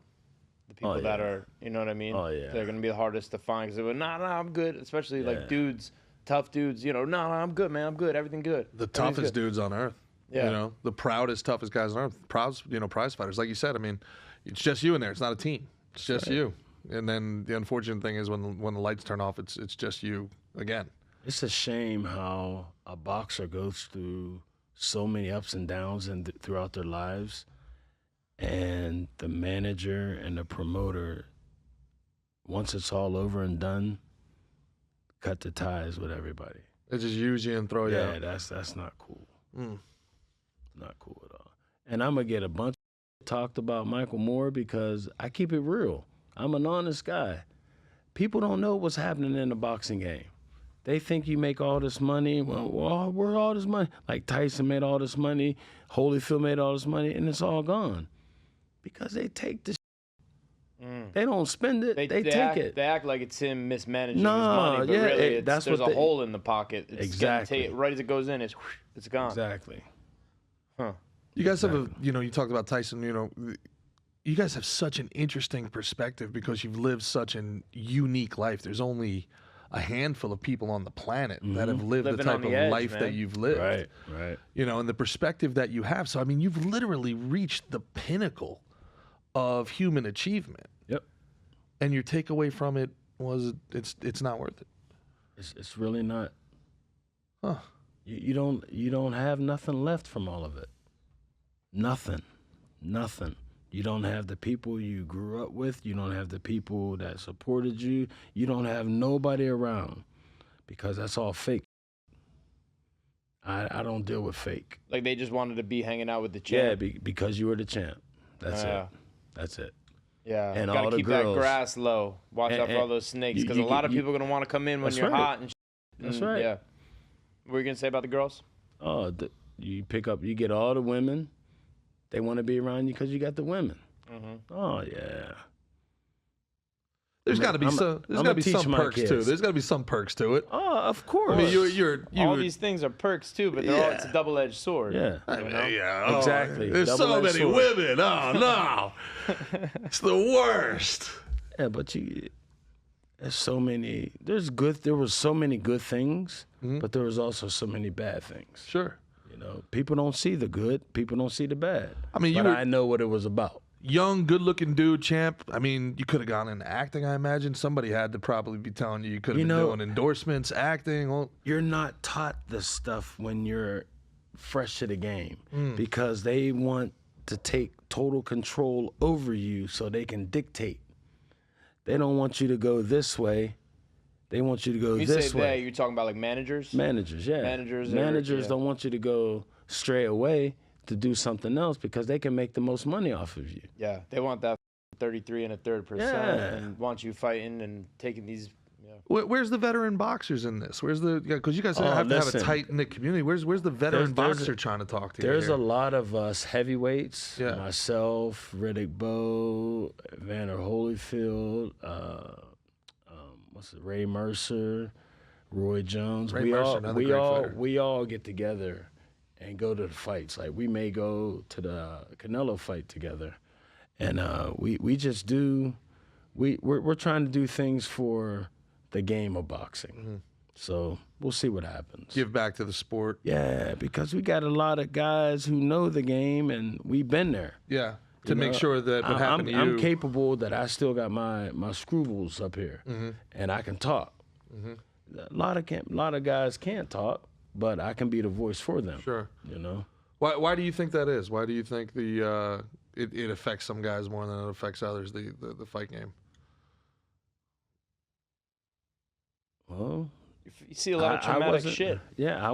The people that are, you know what I mean? Oh, yeah. They're going to be the hardest to find because they go, nah, I'm good. Especially like dudes, tough dudes, you know, nah, I'm good, man. I'm good. Everything good. The toughest dudes on earth. Yeah. You know, the proudest, toughest guys on earth. Prize fighters. Like you said, I mean, it's just you in there. It's not a team. It's just you. And then the unfortunate thing is when the lights turn off, it's just you again. It's a shame how a boxer goes through so many ups and downs throughout their lives, and the manager and the promoter, once it's all over and done, cut the ties with everybody. They just use you and throw you out. Yeah, that's not cool. Not cool at all. And I'm gonna get a bunch talked about Michael Moore because I keep it real. I'm an honest guy. People don't know what's happening in the boxing game. They think you make all this money. Well, where's all this money? Like Tyson made all this money, Holyfield made all this money, and it's all gone. Because they take the They don't spend it, they take it. They act like it's him mismanaging his money, but really there's a hole in the pocket. It's exactly. Right as it goes in, it's gone. Exactly. Huh. You guys have you talked about Tyson, you guys have such an interesting perspective because you've lived such a unique life. There's only a handful of people on the planet that have lived the type of life that you've lived. Right. And the perspective that you have. So, I mean, you've literally reached the pinnacle of human achievement. Yep. And your takeaway from it was it's not worth it. It's really not. Huh. You don't have nothing left from all of it. Nothing. You don't have the people you grew up with. You don't have the people that supported you. You don't have nobody around because that's all fake. I don't deal with fake. Like they just wanted to be hanging out with the champ. Yeah, because you were the champ. That's it. That's it. Yeah, and gotta all the keep girls. that grass low. Watch out for all those snakes because a lot of people are gonna want to come in when you're hot. And that's right. Yeah. What were you gonna say about the girls? Oh, you get all the women. They want to be around you because you got the women. Oh yeah. There's got to be some perks too. There's got to be some perks to it. Oh, of course. I mean, you all these things are perks too, but it's a double-edged sword. Yeah. Yeah, exactly. There's so many Double-edged sword. women. Oh no, it's the worst. Yeah, but there's so many. There was so many good things, but there was also so many bad things. Sure. You know, people don't see the good. People don't see the bad. I mean, I know what it was about. Young, good-looking dude, champ. I mean, you could have gone into acting, I imagine. Somebody had to probably be telling you could have been doing endorsements, acting. Well, you're not taught this stuff when you're fresh to the game because they want to take total control over you so they can dictate. They don't want you to go this way. They want you to go this way. You're talking about like managers? Managers, yeah. Managers don't want you to go stray away to do something else because they can make the most money off of you. Yeah, they want that 33 1/3% and want you fighting and taking these. Yeah. Where's the veteran boxers in this? Where's because you guys have to have a tight knit community. Where's the veteran boxer trying to talk to you? There's a lot of us heavyweights. Yeah. Myself, Riddick Bowe, Evander Holyfield, Ray Mercer, Roy Jones. We all get together and go to the fights. Like we may go to the Canelo fight together, and we just do. We're trying to do things for the game of boxing. So we'll see what happens. Give back to the sport. Yeah, because we got a lot of guys who know the game, and we've been there. Yeah, to make sure that what happened to you. I'm capable that I still got my screwballs up here, and I can talk. A lot of guys can't talk, but I can be the voice for them. Sure. You know. Why do you think that is? Why do you think it affects some guys more than it affects others? The fight game. Well, you see a lot of traumatic shit. Yeah, I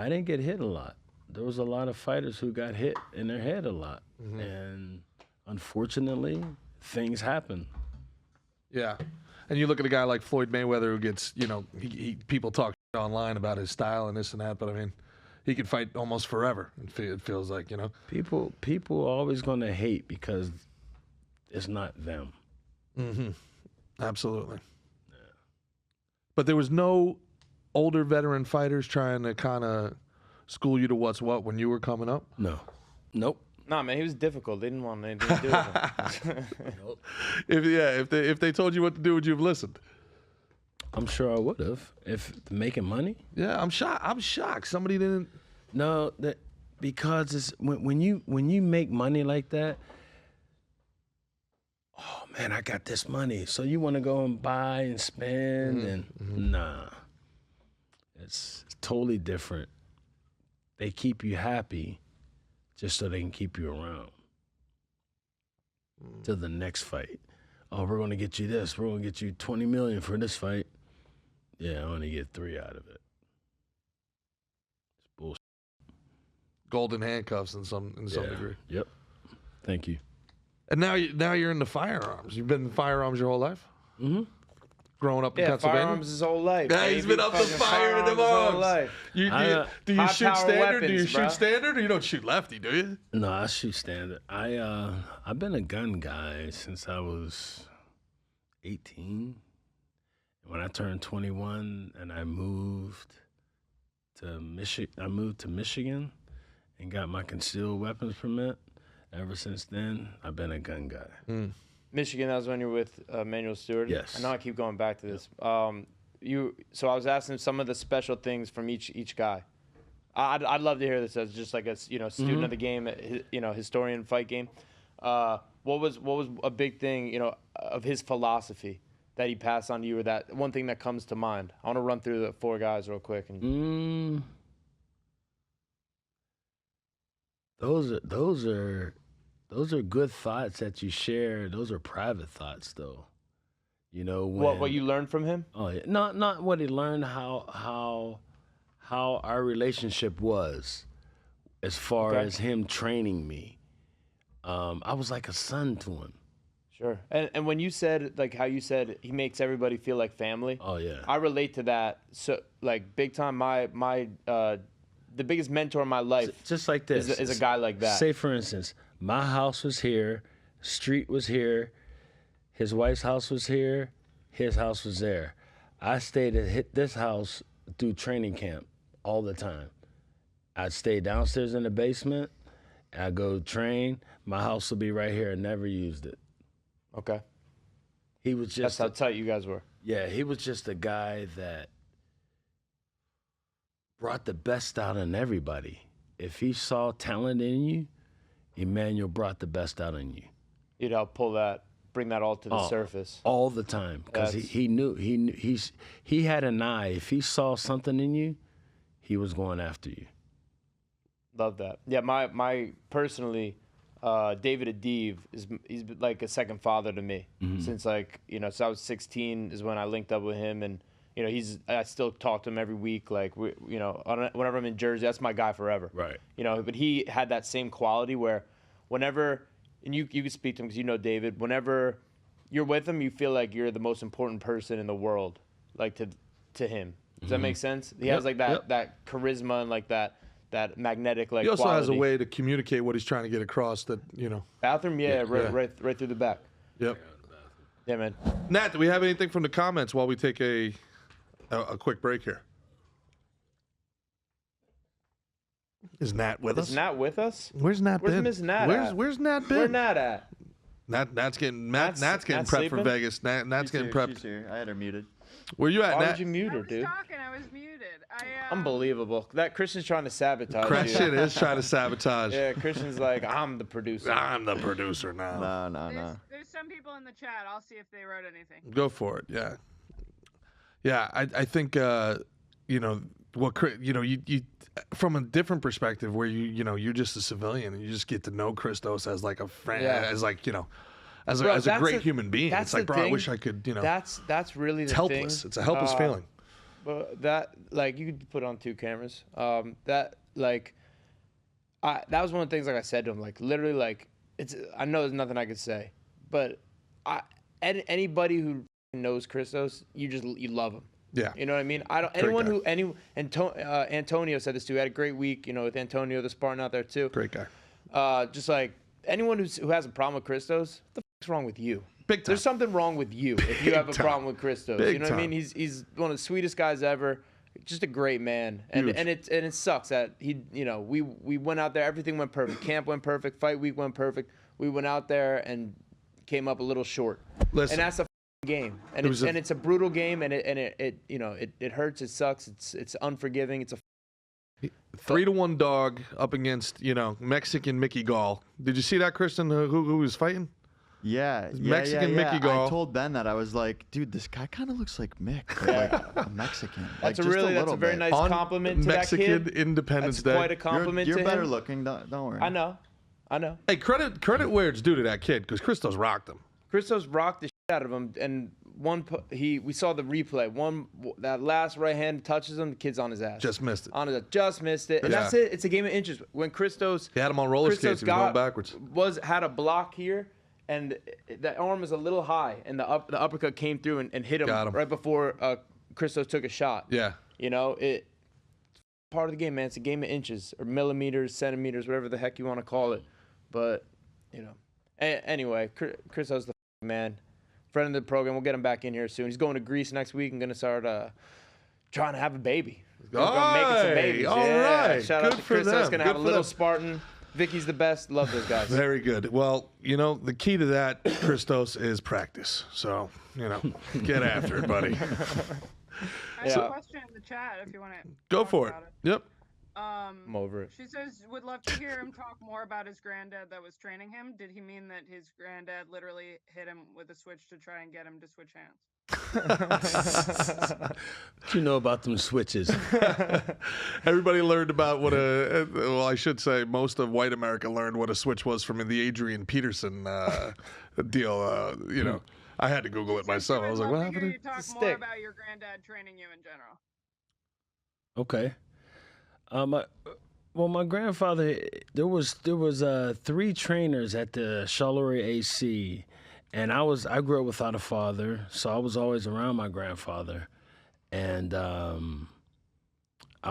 didn't get hit a lot. There was a lot of fighters who got hit in their head a lot, and unfortunately, things happen. Yeah. And you look at a guy like Floyd Mayweather who gets, people talk online about his style and this and that, but I mean, he could fight almost forever. It feels like, People are always going to hate because it's not them. Absolutely. Yeah. But there was no older veteran fighters trying to kind of school you to what's what when you were coming up? No. Nope. Nah, man, he was difficult. They didn't want anything to do with him. If they told you what to do, would you have listened? I'm sure I would have. If making money? Yeah, I'm shocked. Somebody didn't. No, because it's when you make money like that. Oh man, I got this money, so you want to go and buy and spend and nah. It's totally different. They keep you happy just so they can keep you around to the next fight. Oh, we're going to get you this. We're going to get you $20 million for this fight. Yeah, I only get 3 out of it. It's bullshit. Golden handcuffs in some degree. Yep. Thank you. And now you're into firearms. You've been in firearms your whole life? Mm-hmm. Growing up in Pennsylvania? Firearms his whole life. Yeah, he's been up to fire in the arms. Do you shoot standard? Do you shoot standard, or you don't shoot lefty? Do you? No, I shoot standard. I've been a gun guy since I was 18. When I turned 21, and I moved to Michigan, and got my concealed weapons permit. Ever since then, I've been a gun guy. Michigan, that was when you were with Emanuel Stewart? Yes. I know I keep going back to this. So I was asking some of the special things from each guy. I'd love to hear this as just like a student of the game, historian, fight game. What was a big thing, of his philosophy that he passed on to you, or that one thing that comes to mind? I want to run through the 4 guys real quick. Those are good thoughts that you share. Those are private thoughts, though. What you learned from him? Oh yeah, not what he learned. How our relationship was, as far as him training me. I was like a son to him. Sure. And when you said, like, how you said he makes everybody feel like family. Oh yeah. I relate to that. So like big time. My the biggest mentor in my life. Just like this. Is a guy like that. Say, for instance, my house was here, street was here, his wife's house was here, his house was there. I stayed at this house through training camp all the time. I'd stay downstairs in the basement. I'd go train. My house would be right here. I never used it. Okay. He was just. That's how tight you guys were. Yeah, he was just a guy that brought the best out in everybody. If he saw talent in you, Emanuel brought the best out in you. You'd help bring that all to the surface. All the time, because he knew he had an eye. If he saw something in you, he was going after you. Love that. Yeah, my personally, David Adib he's like a second father to me since so I was 16 is when I linked up with him, and I still talk to him every week. Like whenever I'm in Jersey, that's my guy forever. Right. But he had that same quality where whenever, and you can speak to him because you know David. Whenever you're with him, you feel like you're the most important person in the world, like to him. Does that make sense? He has like that charisma and like that magnetic He also quality. has a way to communicate what he's trying to get across that, Bathroom, right through the back. Yep. Yeah, man. Nat, do we have anything from the comments while we take a quick break here? Is Nat with us? Is Nat with us? Where's Nat been? Where's Miss Nat at? Where's Nat been? Where Nat at? Nat's getting prepped for sleeping? Vegas. Nat's getting prepped. She's here. I had her muted. Where you at, Why Nat? would you mute her, dude? I was muted. Unbelievable. That Christian's trying to sabotage That you. shit is trying to sabotage. Yeah, Christian's like, I'm the producer. I'm the producer now. No. There's some people in the chat. I'll see if they wrote anything. Go for it. Yeah. Yeah, I think you from a different perspective where you're just a civilian and you just get to know Christos as like a friend, as a great human being. It's like, bro, I wish I could, That's really the it's helpless. thing. It's a helpless feeling. But that, like, you could put it on 2 cameras. That was one of the things, like I said to him, like, literally, like, I know there's nothing I could say, but anybody who knows Christos, you love him. Yeah. You know what I mean? Antonio said this too. He had a great week, with Antonio, the Spartan out there too. Great guy. Just like anyone who has a problem with Christos, what the fuck's wrong with you? Big time. There's something wrong with you if you have a problem with Christos. Big You know what I time. mean? He's one of the sweetest guys ever. Just a great man. And it sucks that we went out there, everything went perfect. Camp went perfect, fight week went perfect. We went out there and came up a little short. Listen. And that's a game. And it's a brutal game, and it hurts, it sucks, it's unforgiving. It's a 3-1 dog up against, Mexican Mickey Gall. Did you see that, Kristen, who was fighting? Yeah. Mexican Mickey Gall. I told Ben that. I was like, dude, this guy kind of looks like Mick, but like a Mexican. That's like, that's a very nice compliment to Mexican that kid. Independence That's Day. quite a compliment You're to better him. looking. Don't worry. I know. Hey, credit where it's due to that kid, because Christos rocked him. Christos rocked the shit out of him, and we saw the replay. That last right hand touches him, the kid's on his ass. Just missed it. Just missed it, and that's it. It's a game of inches. When Christos, He had him on roller skates. He was going backwards. Had a block here, and that arm was a little high, and the uppercut came through and hit him, Got him. right before Christos took a shot. Yeah. It's part of the game, man. It's a game of inches or millimeters, centimeters, whatever the heck you want to call it. But anyway, Christos the man. Friend of the program. We'll get him back in here soon. He's going to Greece next week and going to start trying to have a baby. Making some babies. All right. Shout Good out to for Christos. them. Going to Good have a for little them. Spartan. Vicky's the best. Love those guys. Very good. Well, the key to that, Christos, is practice. So, get after it, buddy. I have a question in the chat if you want to Go for it. Yep. I'm over it. She says, would love to hear him talk more about his granddad that was training him. Did he mean that his granddad literally hit him with a switch to try and get him to switch hands? What you know about them switches? Everybody learned about I should say most of white America learned what a switch was from the Adrian Peterson deal. I had to Google it myself. I was like, what happened? You talk more about your granddad training you in general. Okay. My grandfather, there was 3 trainers at the Charleroi AC, and I grew up without a father, so I was always around my grandfather, and I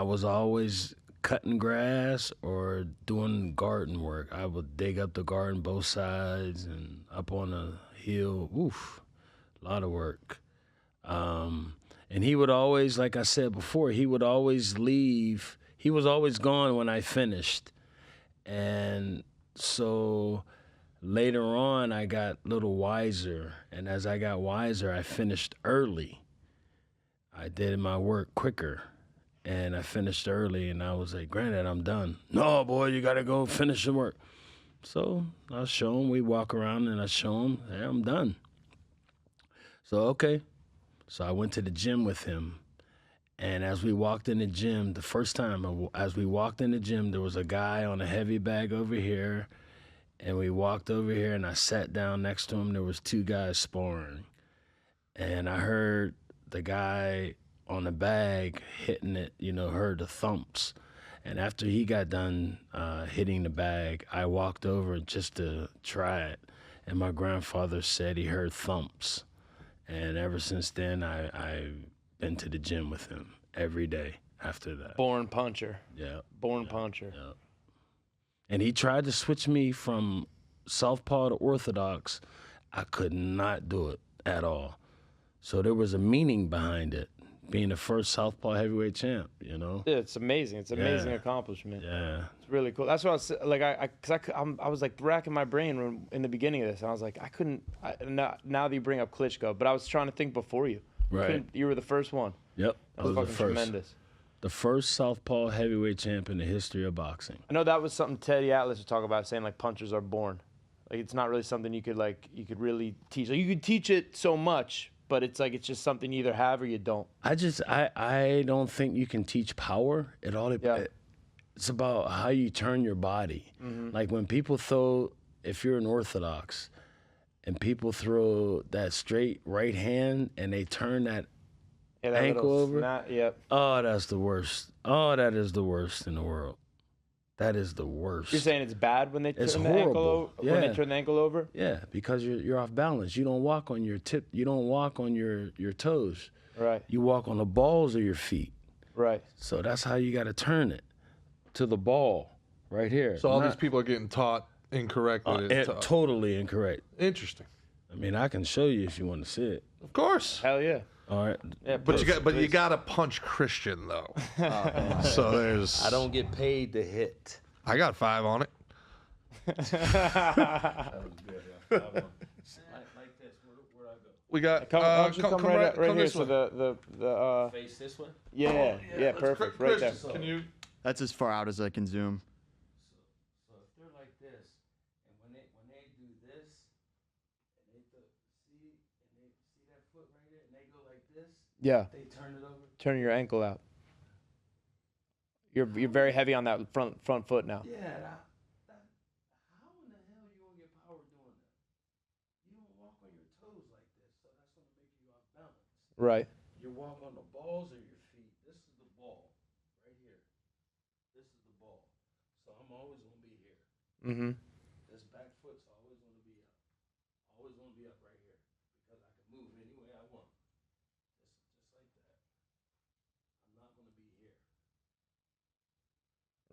was always cutting grass or doing garden work. I would dig up the garden both sides and up on a hill. Oof, a lot of work. And he would always, like I said before, he would always leave. He was always gone when I finished. And so later on, I got a little wiser. And as I got wiser, I finished early. I did my work quicker. And I finished early, and I was like, Granddad, I'm done. No, boy, you got to go finish the work. So I'll show him. We walk around, and I show him, hey, I'm done. So, okay. So I went to the gym with him. And as we walked in the gym, the first time, as we walked in the gym, there was a guy on a heavy bag over here. And we walked over here, and I sat down next to him. There was 2 guys sparring. And I heard the guy on the bag hitting it, heard the thumps. And after he got done hitting the bag, I walked over just to try it. And my grandfather said he heard thumps. And ever since then, I've been to the gym with him every day after that. Born puncher. Yeah. Born puncher. Yeah. And he tried to switch me from southpaw to orthodox. I could not do it at all. So there was a meaning behind it. Being the first southpaw heavyweight champ, Yeah, it's amazing. It's an amazing accomplishment. Yeah. It's really cool. That's what I was like. I was like racking my brain in the beginning of this, and I was like, I couldn't. Now that you bring up Klitschko, but I was trying to think before you. Right. You were the first one. Yep. That was fucking tremendous. The first southpaw heavyweight champ in the history of boxing. I know that was something Teddy Atlas would talk about, saying like punchers are born. Like it's not really something you could really teach. Like you could teach it so much. But it's like it's just something you either have or you don't. I don't think you can teach power. It's about how you turn your body. Mm-hmm. Like when people throw, if you're an orthodox, and people throw that straight right hand and they turn that ankle over. Yep. Oh, that's the worst. Oh, that is the worst in the world. That is the worst. You're saying it's bad when they turn the ankle over? Yeah. When they turn the ankle over? Yeah, because you're off balance. You don't walk on your tip. You don't walk on your toes. Right. You walk on the balls of your feet. Right. So that's how you got to turn it to the ball right here. So all these people are getting taught incorrectly. Totally incorrect. Interesting. I mean, I can show you if you want to see it. Of course. Hell yeah. All right. Yeah, But you got to punch Christian though. So there's. I don't get paid to hit. I got 5 on it. That was good. Yeah. Like this. Where'd I go? We got. Come right here. this So way. the Face this way. Yeah, perfect. Right there. Christian, can you? That's as far out as I can zoom. So if they're like this, and when they do this, and they see that foot right here, and they go like this. Yeah. They turn it over. Turn your ankle out. You're very heavy on that front foot now. Yeah. How in the hell are you gonna get power doing that? You don't walk on your toes like this, so that's gonna make you off balance. Right. You walk on the balls of your feet. This is the ball, right here. This is the ball. So I'm always gonna be here. Mm-hmm. This back foot's always gonna be up. Always gonna be up right here because I can move any way I want. Just like that. I'm not gonna be here.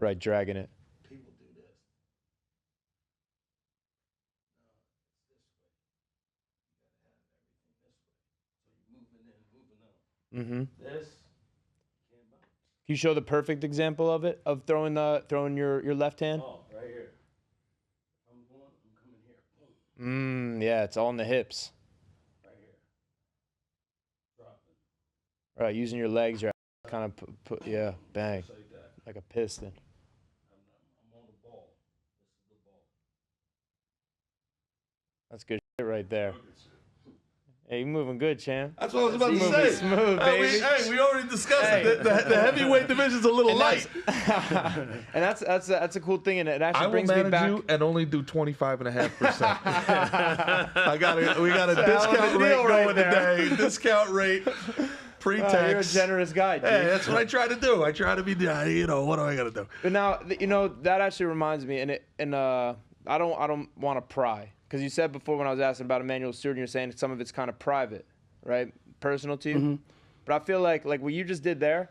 Right, dragging it. People do this. No, it's this way. You gotta have everything this way. So you're moving in, moving out. Mm-hmm. This can't bounce. Can you show the perfect example of it? Of throwing your left hand? Oh, right here. I'm coming here. Boom. Yeah, it's all in the hips. Right here. Dropping. Right, using your legs, you're kind of bang, Just like that. like a piston. I'm on the ball. This is the ball. That's good shit right there. Hey, you moving good, champ. That's what I was about to Moving say. smooth, baby. We already discussed it. The heavyweight division's a little light. And that's a cool thing, and it I actually will brings me manage back. you and only do 25.5%. We got a Hell of a discount rate deal right going today. Discount rate. Pre-tax. You're a generous guy, dude. Hey, that's what I try to do. I try to be, what do I got to do? But now, that actually reminds me, I don't want to pry, because you said before when I was asking about Emanuel Stewart, you're saying some of it's kind of private, right? Personal to you. Mm-hmm. But I feel like what you just did there,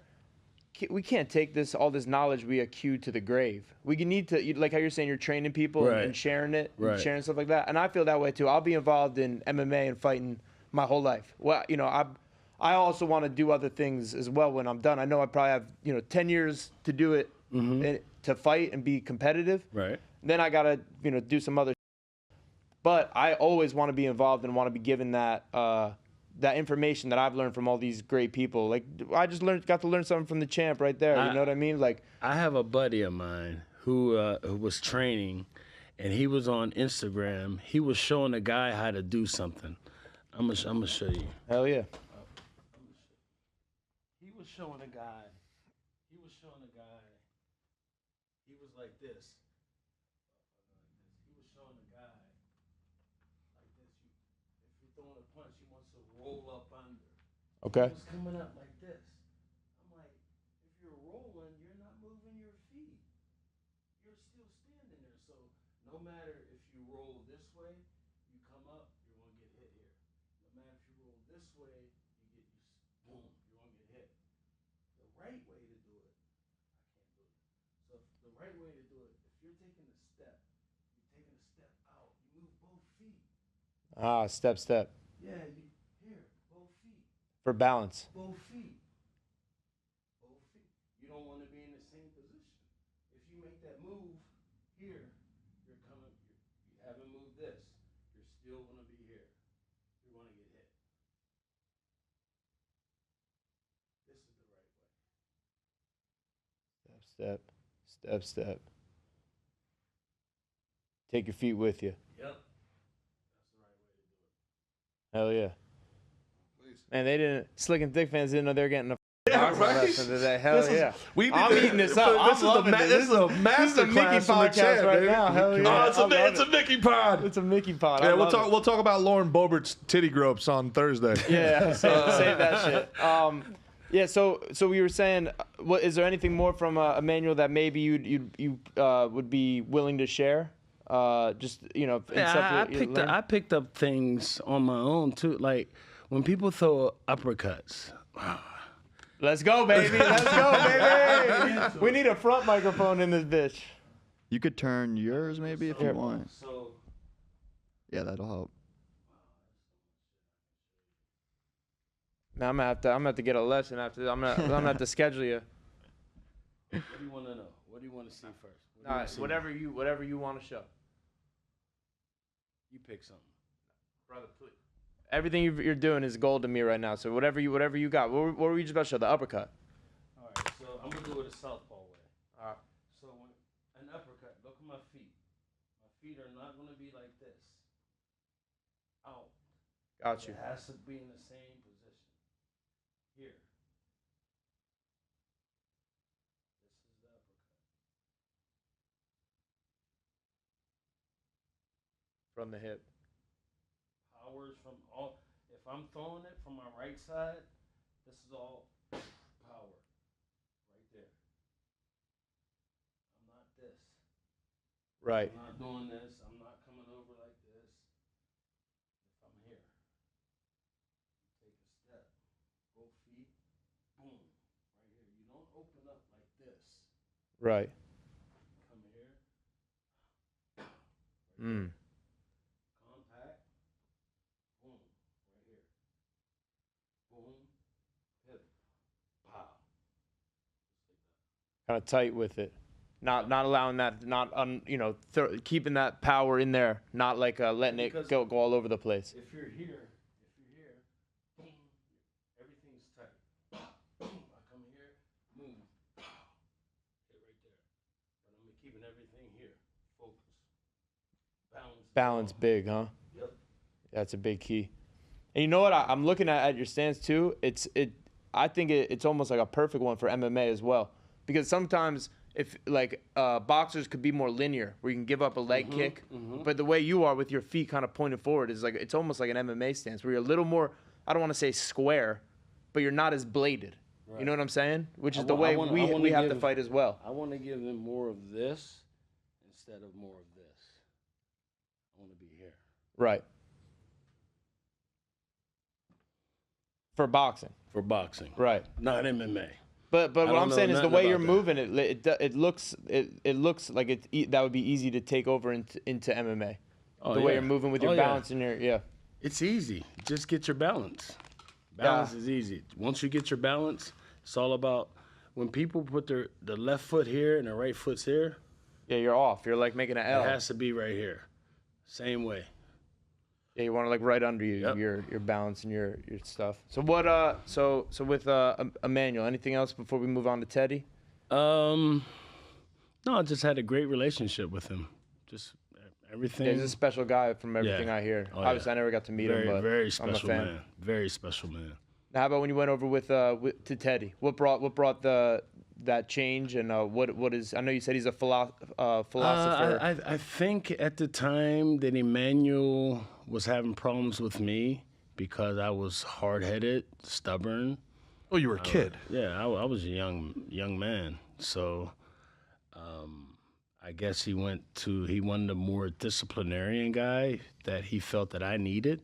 we can't take all this knowledge we accrue to the grave. We need to, like how you're saying, you're training people and sharing it, and sharing stuff like that. And I feel that way too. I'll be involved in MMA and fighting my whole life. Well, I also want to do other things as well when I'm done. I know I probably have 10 years to do it, to fight and be competitive. Right. Then I gotta do some other. But I always want to be involved and want to be given that information that I've learned from all these great people. Like I just got to learn something from the champ right there. You know what I mean? Like I have a buddy of mine who was training, and he was on Instagram. He was showing a guy how to do something. I'm gonna show you. Hell yeah. He was showing a guy. He was like this. He was showing a guy like this. If you're throwing a punch, he wants to roll up under. Okay. He was coming up like this. I'm like, if you're rolling, you're not moving your feet. You're still standing there. So no matter if you roll this way, you come up, you're gonna get hit here. No matter if you roll this way, boom, you're gonna get hit. The right way to do it, I can't do it. So the right way to do it, if you're taking a step out, you move both feet. Step. Yeah, here, both feet. For balance. Both feet. You don't want to be in the same position. If you make that move here, you haven't moved this. You're still going to be here. You're going to get hit. This is the right way. Step. Take your feet with you. Yep. That's the right way to do it. Hell yeah. Please. Man, Slick and Thick fans didn't know they were getting a Yeah, right? lesson today. Hell yeah. I'm eating this up. I'm loving this this. is a master Mickey class from the podcast champ, right baby. now. Hell yeah. Oh, it's a Mickey pod. It's a Mickey pod. Yeah, we'll talk about Lauren Boebert's titty gropes on Thursday. Yeah, save that shit. Yeah, so we were saying, is there anything more from Emanuel that maybe you would be willing to share? Just I picked up things on my own too. Like when people throw uppercuts. Let's go, baby. Let's go, baby. We need a front microphone in this bitch. You could turn yours maybe if you want. So Yeah, that'll help. Now I'm gonna have to get a lesson after this. I'm gonna have to schedule you. what do you want to know? What do you want to see first? All right, whatever you want to show. You pick something. Brother, please. Everything you're doing is gold to me right now. So whatever you got. What were you just about to show? The uppercut. All right, so I'm gonna do it a southpaw way. All right. So when an uppercut, look at my feet. My feet are not gonna be like this. Out. Got you. It has to be in the same position. Here. This is the uppercut. From the hip. Powers from all. If I'm throwing it from my right side, this is all power. Right there. I'm not this. Right. I'm not doing this. I'm not coming over like this. If I'm here, take a step. Both feet. Boom. Right here. You don't open up like this. Right. Come here. Mm. Compact. Boom. Right here. Boom. Hip. Pow. Kind of tight with it. Not allowing that, keeping that power in there, not like letting it go all over the place. If you're here, boom, everything's tight. Boom, I come here, move, hit right there. But I'm keeping everything here, focus, Balance big, huh? Yep. That's a big key. And you know what? I'm looking at your stance too. I think it's almost like a perfect one for MMA as well, because sometimes if boxers could be more linear, where you can give up a leg kick, but the way you are with your feet kind of pointed forward is like it's almost like an MMA stance where you're a little more, I don't want to say square, but you're not as bladed. Right. You know what I'm saying? Which is the way we have to fight as well. I want to give them more of this instead of more of this. I want to be here. Right. For boxing. For boxing. Right. Not MMA. But what don't I'm know saying is the nothing way you're about moving it looks like that would be easy to take over into MMA. Oh, The way yeah. you're moving with your Oh, yeah. balance and your It's easy. Just get your balance. Balance is easy. Once you get your balance, it's all about when people put the left foot here and the right foot's here, you're off. You're like making an L. it has to be right here. Same way. Yeah, you want to like right under you, Yep. your balance and your stuff. So what? So with Emanuel, anything else before we move on to Teddy? No, I just had a great relationship with him. Just everything. Yeah, he's a special guy from everything Yeah. I hear. Oh, Obviously, yeah. I never got to meet very, him, but very I'm a special fan. man. Very special man. Now, how about when you went over with to Teddy? What brought that change and what is? I know you said he's a philosopher. I think at the time that Emmanuel was having problems with me because I was hard-headed, stubborn. Oh, you were a kid. Yeah, I was a young man. So I guess he wanted a more disciplinarian guy that he felt that I needed.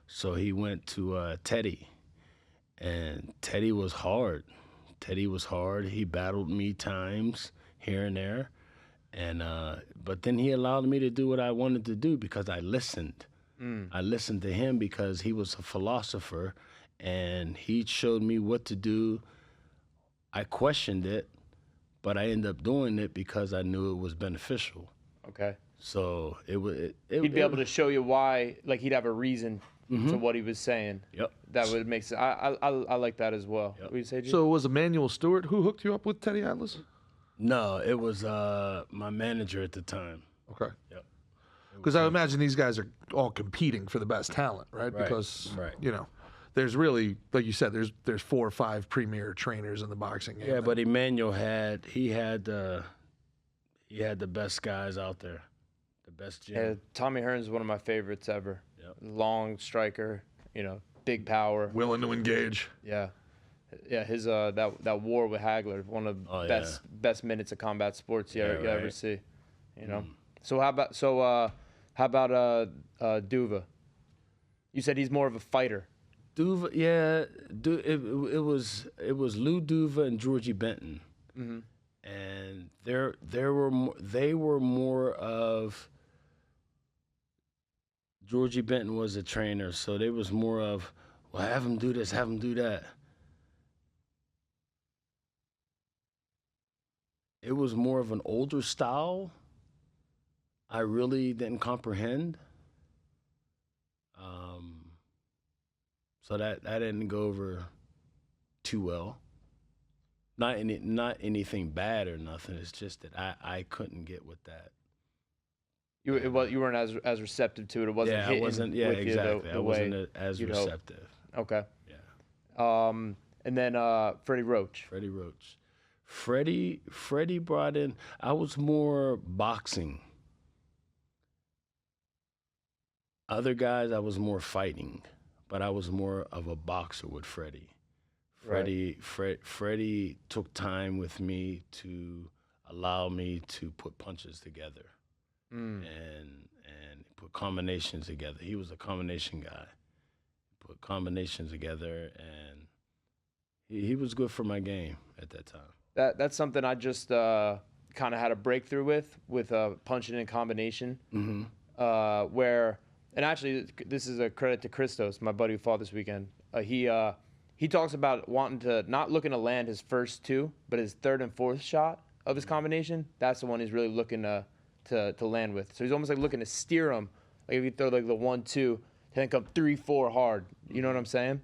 So he went to Teddy. And Teddy was hard. He battled me times here and there. And but then he allowed me to do what I wanted to do because I listened. I listened to him because he was a philosopher and he showed me what to do. I questioned it, but I ended up doing it because I knew it was beneficial. Okay. So He'd be able to show you why, like he'd have a reason to what he was saying. Yep. That would make sense. I like that as well. Yep. What you say, G? So it was Emanuel Stewart who hooked you up with Teddy Atlas? No, it was my manager at the time. Okay. Yep. Because I imagine these guys are all competing for the best talent, right? Right, Because right. you know, there's really, like you said, there's 4 or 5 premier trainers in the boxing game. Yeah, but Emmanuel had the best guys out there, the best gym. Yeah, Tommy Hearns is one of my favorites ever. Yep. Long striker, big power. willing to engage. Yeah. Yeah, his that war with Hagler, one of the best minutes of combat sports you ever see. So how about Duva? You said he's more of a fighter. Duva, yeah, it was Lou Duva and Georgie Benton, and they were more of. Georgie Benton was a trainer, so they was more of, well, have him do this, have him do that. It was more of an older style. I really didn't comprehend. So that didn't go over too well. Not anything bad or nothing. It's just that I couldn't get with that. You weren't as receptive to it. It wasn't. Yeah, I hitting wasn't. Yeah, with you exactly. I the way wasn't as you'd hope. receptive. Okay. Yeah. And then Freddie Roach. Freddie brought in. I was more boxing. Other guys, I was more fighting, but I was more of a boxer with Freddie. Freddie took time with me to allow me to put punches together and put combinations together. He was a combination guy. Put combinations together, and he was good for my game at that time. That's something I just kind of had a breakthrough with punching in combination. Where, and actually, this is a credit to Christos, my buddy who fought this weekend. He talks about not looking to land his first 2, but his 3rd and 4th shot of his combination. That's the one he's really looking to land with. So he's almost like looking to steer him. Like if you throw like the 1-2, then come 3-4 hard. You know what I'm saying?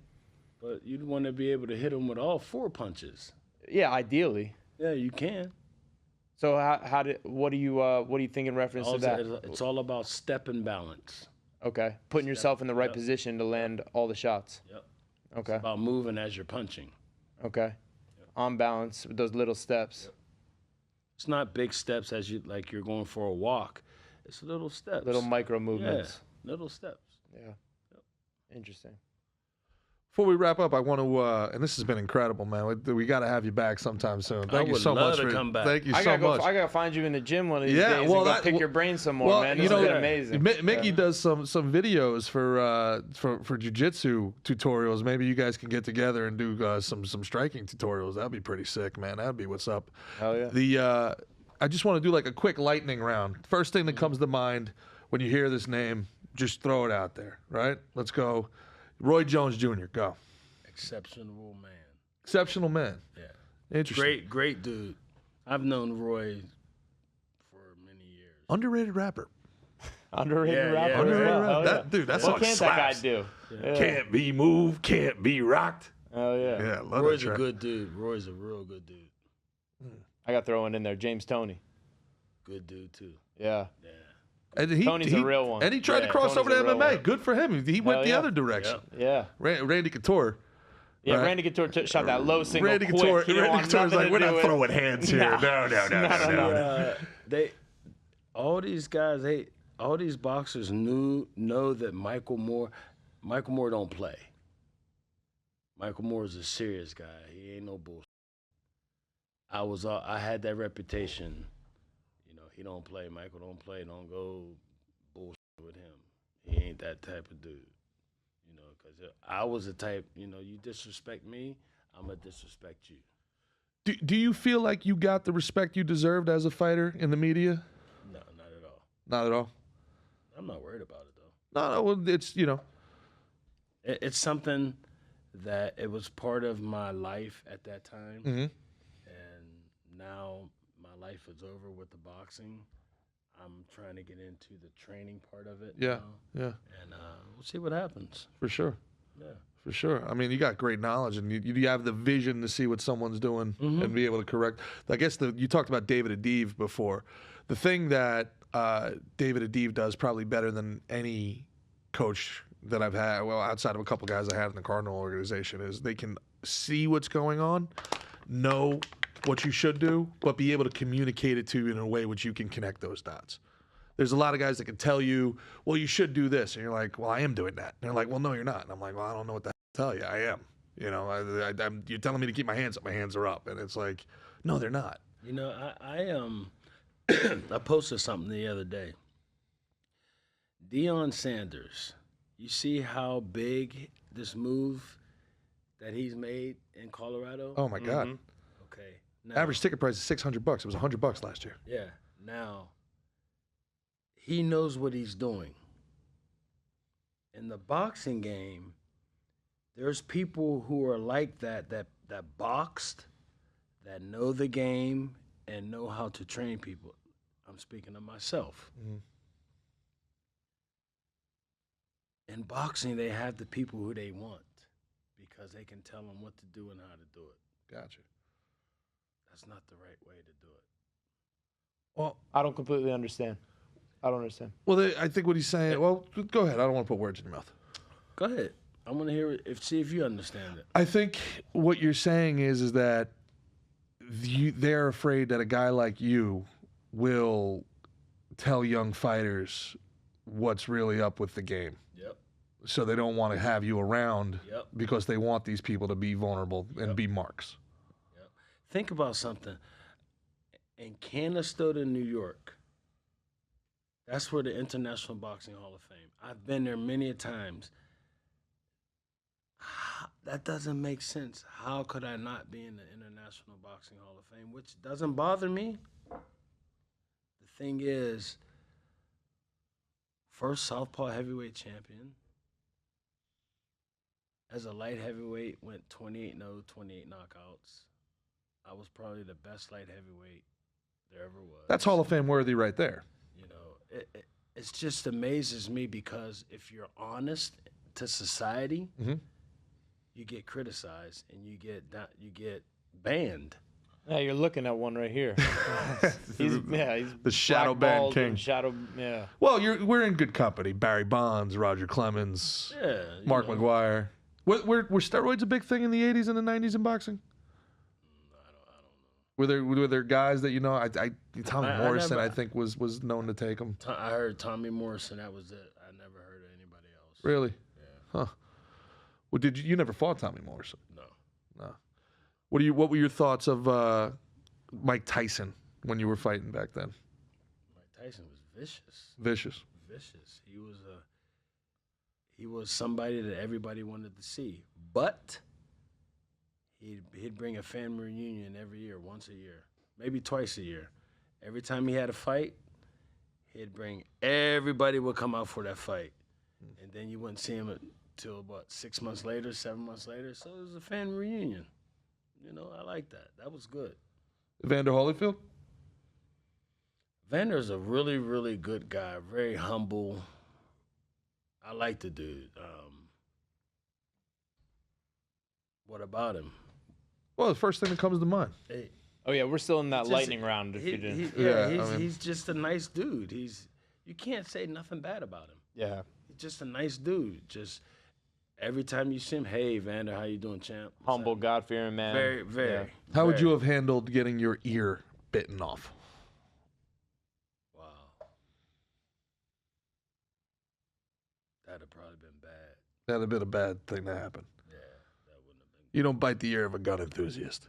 But you'd want to be able to hit him with all 4 punches. Yeah, ideally. Yeah, you can. So what do you think in reference to that? It's all about step and balance. Okay, putting yourself in the right position to land all the shots. Yep. Okay. It's about moving as you're punching. Okay. On balance with those little steps. Yep. It's not big steps as you're going for a walk. It's little steps. Little micro movements. Yeah, little steps. Yeah. Yep. Interesting. Before we wrap up, I want to, and this has been incredible, man. We got to have you back sometime soon. Thank you would so love much to for come back. Thank you I so gotta much. I gotta find you in the gym one of these Yeah, days well, and go pick your brain some more, man. This has been amazing. Mickey does some videos for jiu-jitsu tutorials. Maybe you guys can get together and do some striking tutorials. That'd be pretty sick, man. That'd be what's up. Hell yeah. I just want to do like a quick lightning round. First thing that comes to mind when you hear this name, just throw it out there, right? Let's go. Roy Jones Jr., go. Exceptional man. Exceptional man. Yeah. Interesting. Great dude. I've known Roy for many years. Underrated rapper. Underrated rapper. yeah, Underrated Hell rapper. yeah. Dude, that What song can't slaps. that guy do? Yeah. Can't be moved, can't be rocked. Oh yeah. Yeah, love Roy's that a track. good dude. Roy's a real good dude. I got throwing in there James Tony. Good dude too. Yeah. Yeah. And Tony's a real one. And he tried to Yeah, cross Tony's over to a real MMA. one. Good for him. He went Hell the yeah. other direction. Yeah. Randy Couture. Yeah, Right. Randy Couture shot that low single Randy quick. Couture. He didn't Randy want Couture's nothing like, to we're do not with- throwing hands here. No. All these guys, all these boxers know that Michael Moore don't play. Michael Moore is a serious guy. He ain't no bullshit. I had that reputation. You know, he don't play. Michael don't play. Don't go bullshit with him. He ain't that type of dude. You know, because I was the type. You know, you disrespect me, I'm gonna disrespect you. Do you feel like you got the respect you deserved as a fighter in the media? No, not at all. Not at all. I'm not worried about it though. No, well, it's, you know. It's something that it was part of my life at that time, Mm-hmm. and now my life is over with the boxing. I'm trying to get into the training part of it. Yeah, now, yeah, and we'll see what happens. for sure. Yeah. For sure. I mean, you got great knowledge, and you have the vision to see what someone's doing and be able to correct. I guess you talked about David Adib before. The thing that David Adib does probably better than any coach that I've had, well, outside of a couple guys I had in the Cardinal organization, is they can see what's going on, know what you should do, but be able to communicate it to you in a way which you can connect those dots. There's a lot of guys that can tell you, well, you should do this. And you're like, well, I am doing that. And they're like, well, no, you're not. And I'm like, well, I don't know what to tell you. I am. You know, you're telling me to keep my hands up. My hands are up. And it's like, no, they're not. You know, I posted something the other day. Deion Sanders, you see how big this move that he's made in Colorado? Oh, my God. Okay. Now, Average ticket price is $600. It was $100 last year. Yeah. Now, he knows what he's doing. In the boxing game, there's people who are like that boxed, that know the game and know how to train people. I'm speaking of myself. In boxing, they have the people who they want because they can tell them what to do and how to do it. Gotcha. That's not the right way to do it. Well, I don't completely understand. I don't understand. well, I think what he's saying, well, go ahead. I don't want to put words in your mouth. Go ahead. I want to hear it. See if you understand it. I think what you're saying is that they're afraid that a guy like you will tell young fighters what's really up with the game. Yep. So they don't want to have you around Yep. because they want these people to be vulnerable and be marks. Yep. Think about something. In Canastota, New York, that's where the International Boxing Hall of Fame. I've been there many times. That doesn't make sense. How could I not be in the International Boxing Hall of Fame? Which doesn't bother me. The thing is, first southpaw heavyweight champion. As a light heavyweight, went 28-0, 28 knockouts. I was probably the best light heavyweight there ever was. That's Hall of Fame worthy right there. You know, it just amazes me because if you're honest to society, you get criticized and you get banned. Yeah, you're looking at one right here. he's The shadow ban blackballed king. and shadow, yeah. Well, we're in good company. Barry Bonds, Roger Clemens, Yeah, Mark McGuire. Were steroids a big thing in the 80s and the 90s in boxing? I don't know. Were there guys that, you know, Tommy Morrison, I think, was known to take them. I heard Tommy Morrison. That was it. I never heard of anybody else. Really? Yeah. Huh. Well, did you never fought Tommy Morrison? No. No. What were your thoughts of Mike Tyson when you were fighting back then? Mike Tyson was vicious. Vicious. Vicious. He was somebody that everybody wanted to see. But he'd bring a family reunion every year, once a year, maybe twice a year. Every time he had a fight, he'd bring everybody would come out for that fight. And then you wouldn't see him until, 6 months later, 7 months later. So it was a family reunion. You know, I like that. That was good. Evander Holyfield? Vander's a really, really good guy, very humble. I like the dude. What about him? Well, the first thing that comes to mind. Hey, Oh yeah, we're still in that lightning round. If you didn't. He's just a nice dude. You can't say nothing bad about him. Yeah. He's just a nice dude. Just every time you see him, hey, Vander, how you doing, champ? What's Humble, up? God-fearing man. Very, very. Yeah. How would very. you have handled getting your ear bitten off? Wow. That'd have probably been bad. That'd have been a bad thing to happen. Yeah, that wouldn't have been. You don't bite the ear of a gun enthusiast.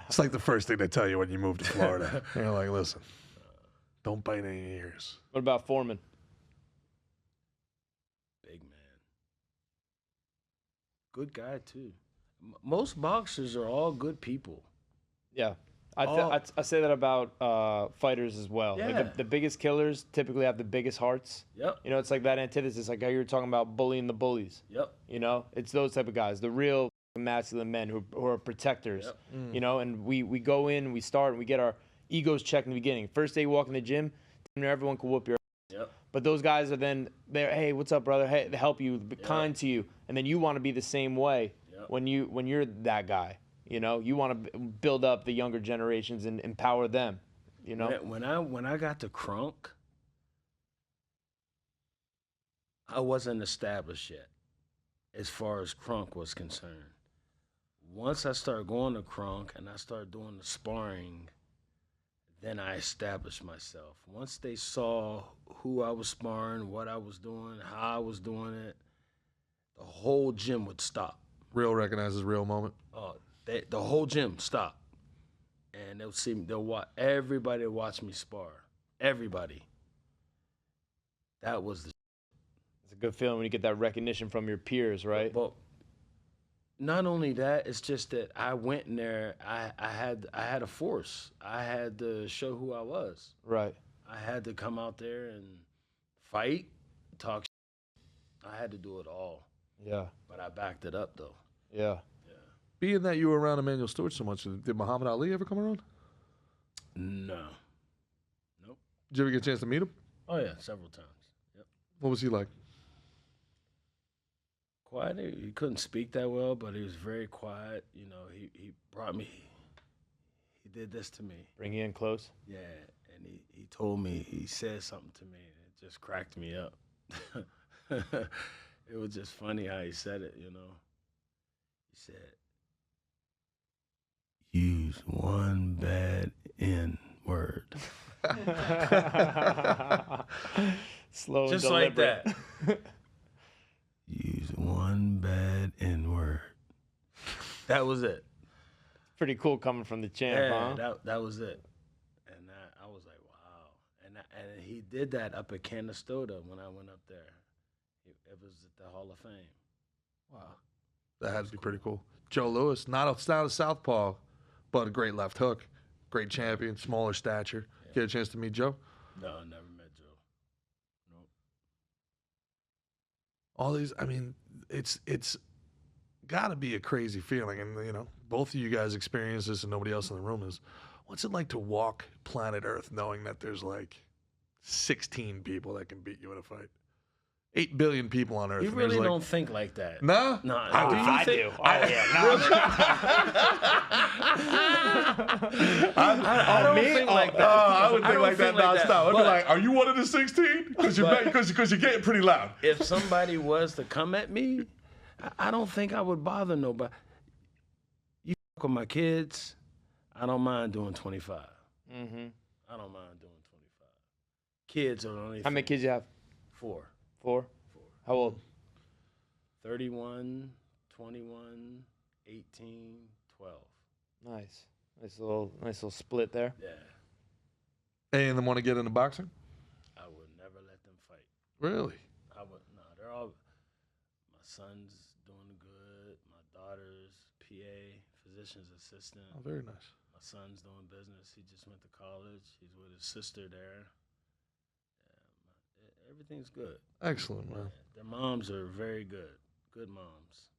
It's like the first thing they tell you when you move to Florida. You're like, listen, don't bite any ears. What about Foreman? Big man. Good guy, too. Most boxers are all good people. Yeah. I say that about fighters as well. Yeah. Like the biggest killers typically have the biggest hearts. Yep. You know, it's like that antithesis, like how you were talking about bullying the bullies. Yep. You know, it's those type of guys, the real masculine men who are protectors. Yep. You know, and we go in, we start, and we get our egos checked in the beginning. First day you walk in the gym, everyone can whoop your ass. Yep. But those guys are then there. Hey, what's up, brother? Hey, they help you, be kind to you, and then you want to be the same way when you're that guy. You know, you want to build up the younger generations and empower them. You know, when I got to Crunk, I wasn't established yet, as far as Crunk was concerned. Once I started going to Crunk and I started doing the sparring, then I established myself. Once they saw who I was sparring, what I was doing, how I was doing it, the whole gym would stop. Real recognizes real moment. Oh, the whole gym stopped, and they'll see me. They'll watch. Everybody watch me spar. Everybody. That was the. it's a good feeling when you get that recognition from your peers, right? But not only that, it's just that I went in there. I had a force. I had to show who I was. Right. I had to come out there and fight, talk. I had to do it all. Yeah. But I backed it up though. Yeah. Being that you were around Emanuel Stewart so much, did Muhammad Ali ever come around? No. Nope. Did you ever get a chance to meet him? Oh yeah, several times. Yep. What was he like? Quiet. He couldn't speak that well, but he was very quiet. You know, he brought me. He did this to me. Bring you in close. Yeah, and he told me, he said something to me, and it just cracked me up. It was just funny how he said it, you know. He said, use one bad N word. Slow Just and like deliberate. that. Use one bad N word. That was it. Pretty cool coming from the champ, huh? That was it. And I was like, wow. And he did that up at Canastota when I went up there. It was at the Hall of Fame. Wow. That had to be pretty cool. Joe Louis, not a southpaw, but a great left hook. Great champion, smaller stature. Yeah. Get a chance to meet Joe? No, I never met Joe. Nope. All these, I mean, it's got to be a crazy feeling. And, you know, both of you guys experience this and nobody else in the room is. What's it like to walk planet Earth knowing that there's like 16 people that can beat you in a fight? 8 billion people on Earth. You really don't think like that. No? No. I do. Oh, yeah. I don't think like that. I would think don't like that nonstop. I'd be But like, are you one of the 16? Because you're getting pretty loud. if somebody was to come at me, I don't think I would bother nobody. You fuck with my kids, I don't mind doing 25. Mm-hmm. I don't mind doing 25. Kids are the only How many kids you have? 4. 4? How old? 30 31, 21, 18, 12. Nice. Nice little split there. Yeah. Any of them want to get into boxing? I would never let them fight. Really? I would no. They're all. My son's doing good. My daughter's PA, physician's assistant. Oh, very nice. My son's doing business. He just went to college. He's with his sister there. Yeah, everything's good. Excellent, man. Yeah, their moms are very good. Good moms.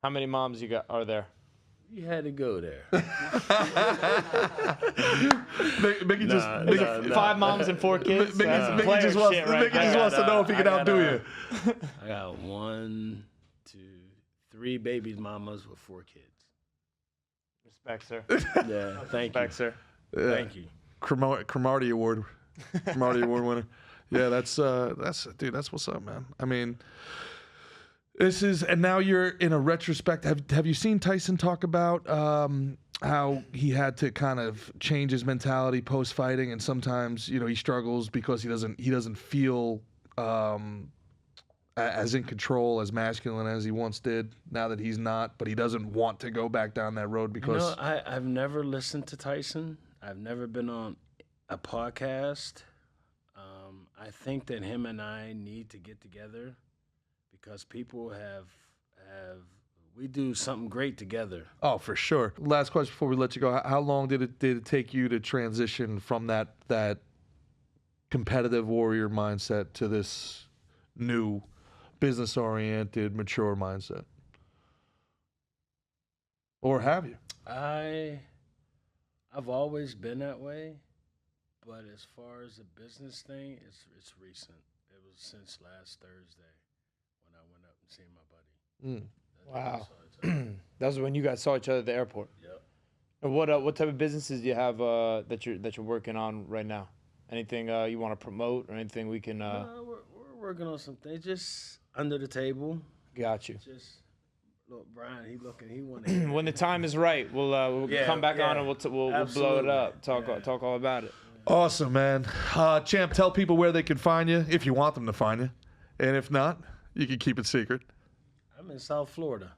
How many moms are there? You had to go there. Mickey just Nah. 5 moms and 4 kids. Mickey Player just wants, shit right Mickey just there. wants to know if he can outdo you. I got 1, 2, 3 baby mamas with 4 kids. Respect, sir. Yeah, thank you. Respect, sir. Yeah. Thank you. Cromartie Award. Cromartie Award winner. Yeah, that's dude, that's what's up, man. I mean, this is, and now you're in a retrospect. Have you seen Tyson talk about how he had to kind of change his mentality post fighting, and sometimes he struggles because he doesn't feel as in control, as masculine as he once did. Now that he's not, but he doesn't want to go back down that road because I've never listened to Tyson. I've never been on a podcast. I think that him and I need to get together because people we do something great together. Oh, for sure. Last question before we let you go. How long did it take you to transition from that competitive warrior mindset to this new business-oriented, mature mindset? Or have you? I've always been that way, but as far as the business thing, it's recent. It was since last Thursday when I went up and seen my buddy. Mm. Wow. That was when you guys saw each other at the airport. Yep. And what type of businesses do you have that you're working on right now? Anything you want to promote or anything we can? We're working on some things just under the table. Got you. Just look, Brian. He wanted. When the time is right, we'll come back on and we'll blow it Absolutely. up. Talk all about it. Awesome, man. Champ, tell people where they can find you if you want them to find you. And if not, you can keep it secret. I'm in South Florida.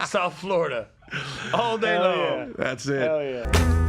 South Florida. All day long. That's it. Hell yeah.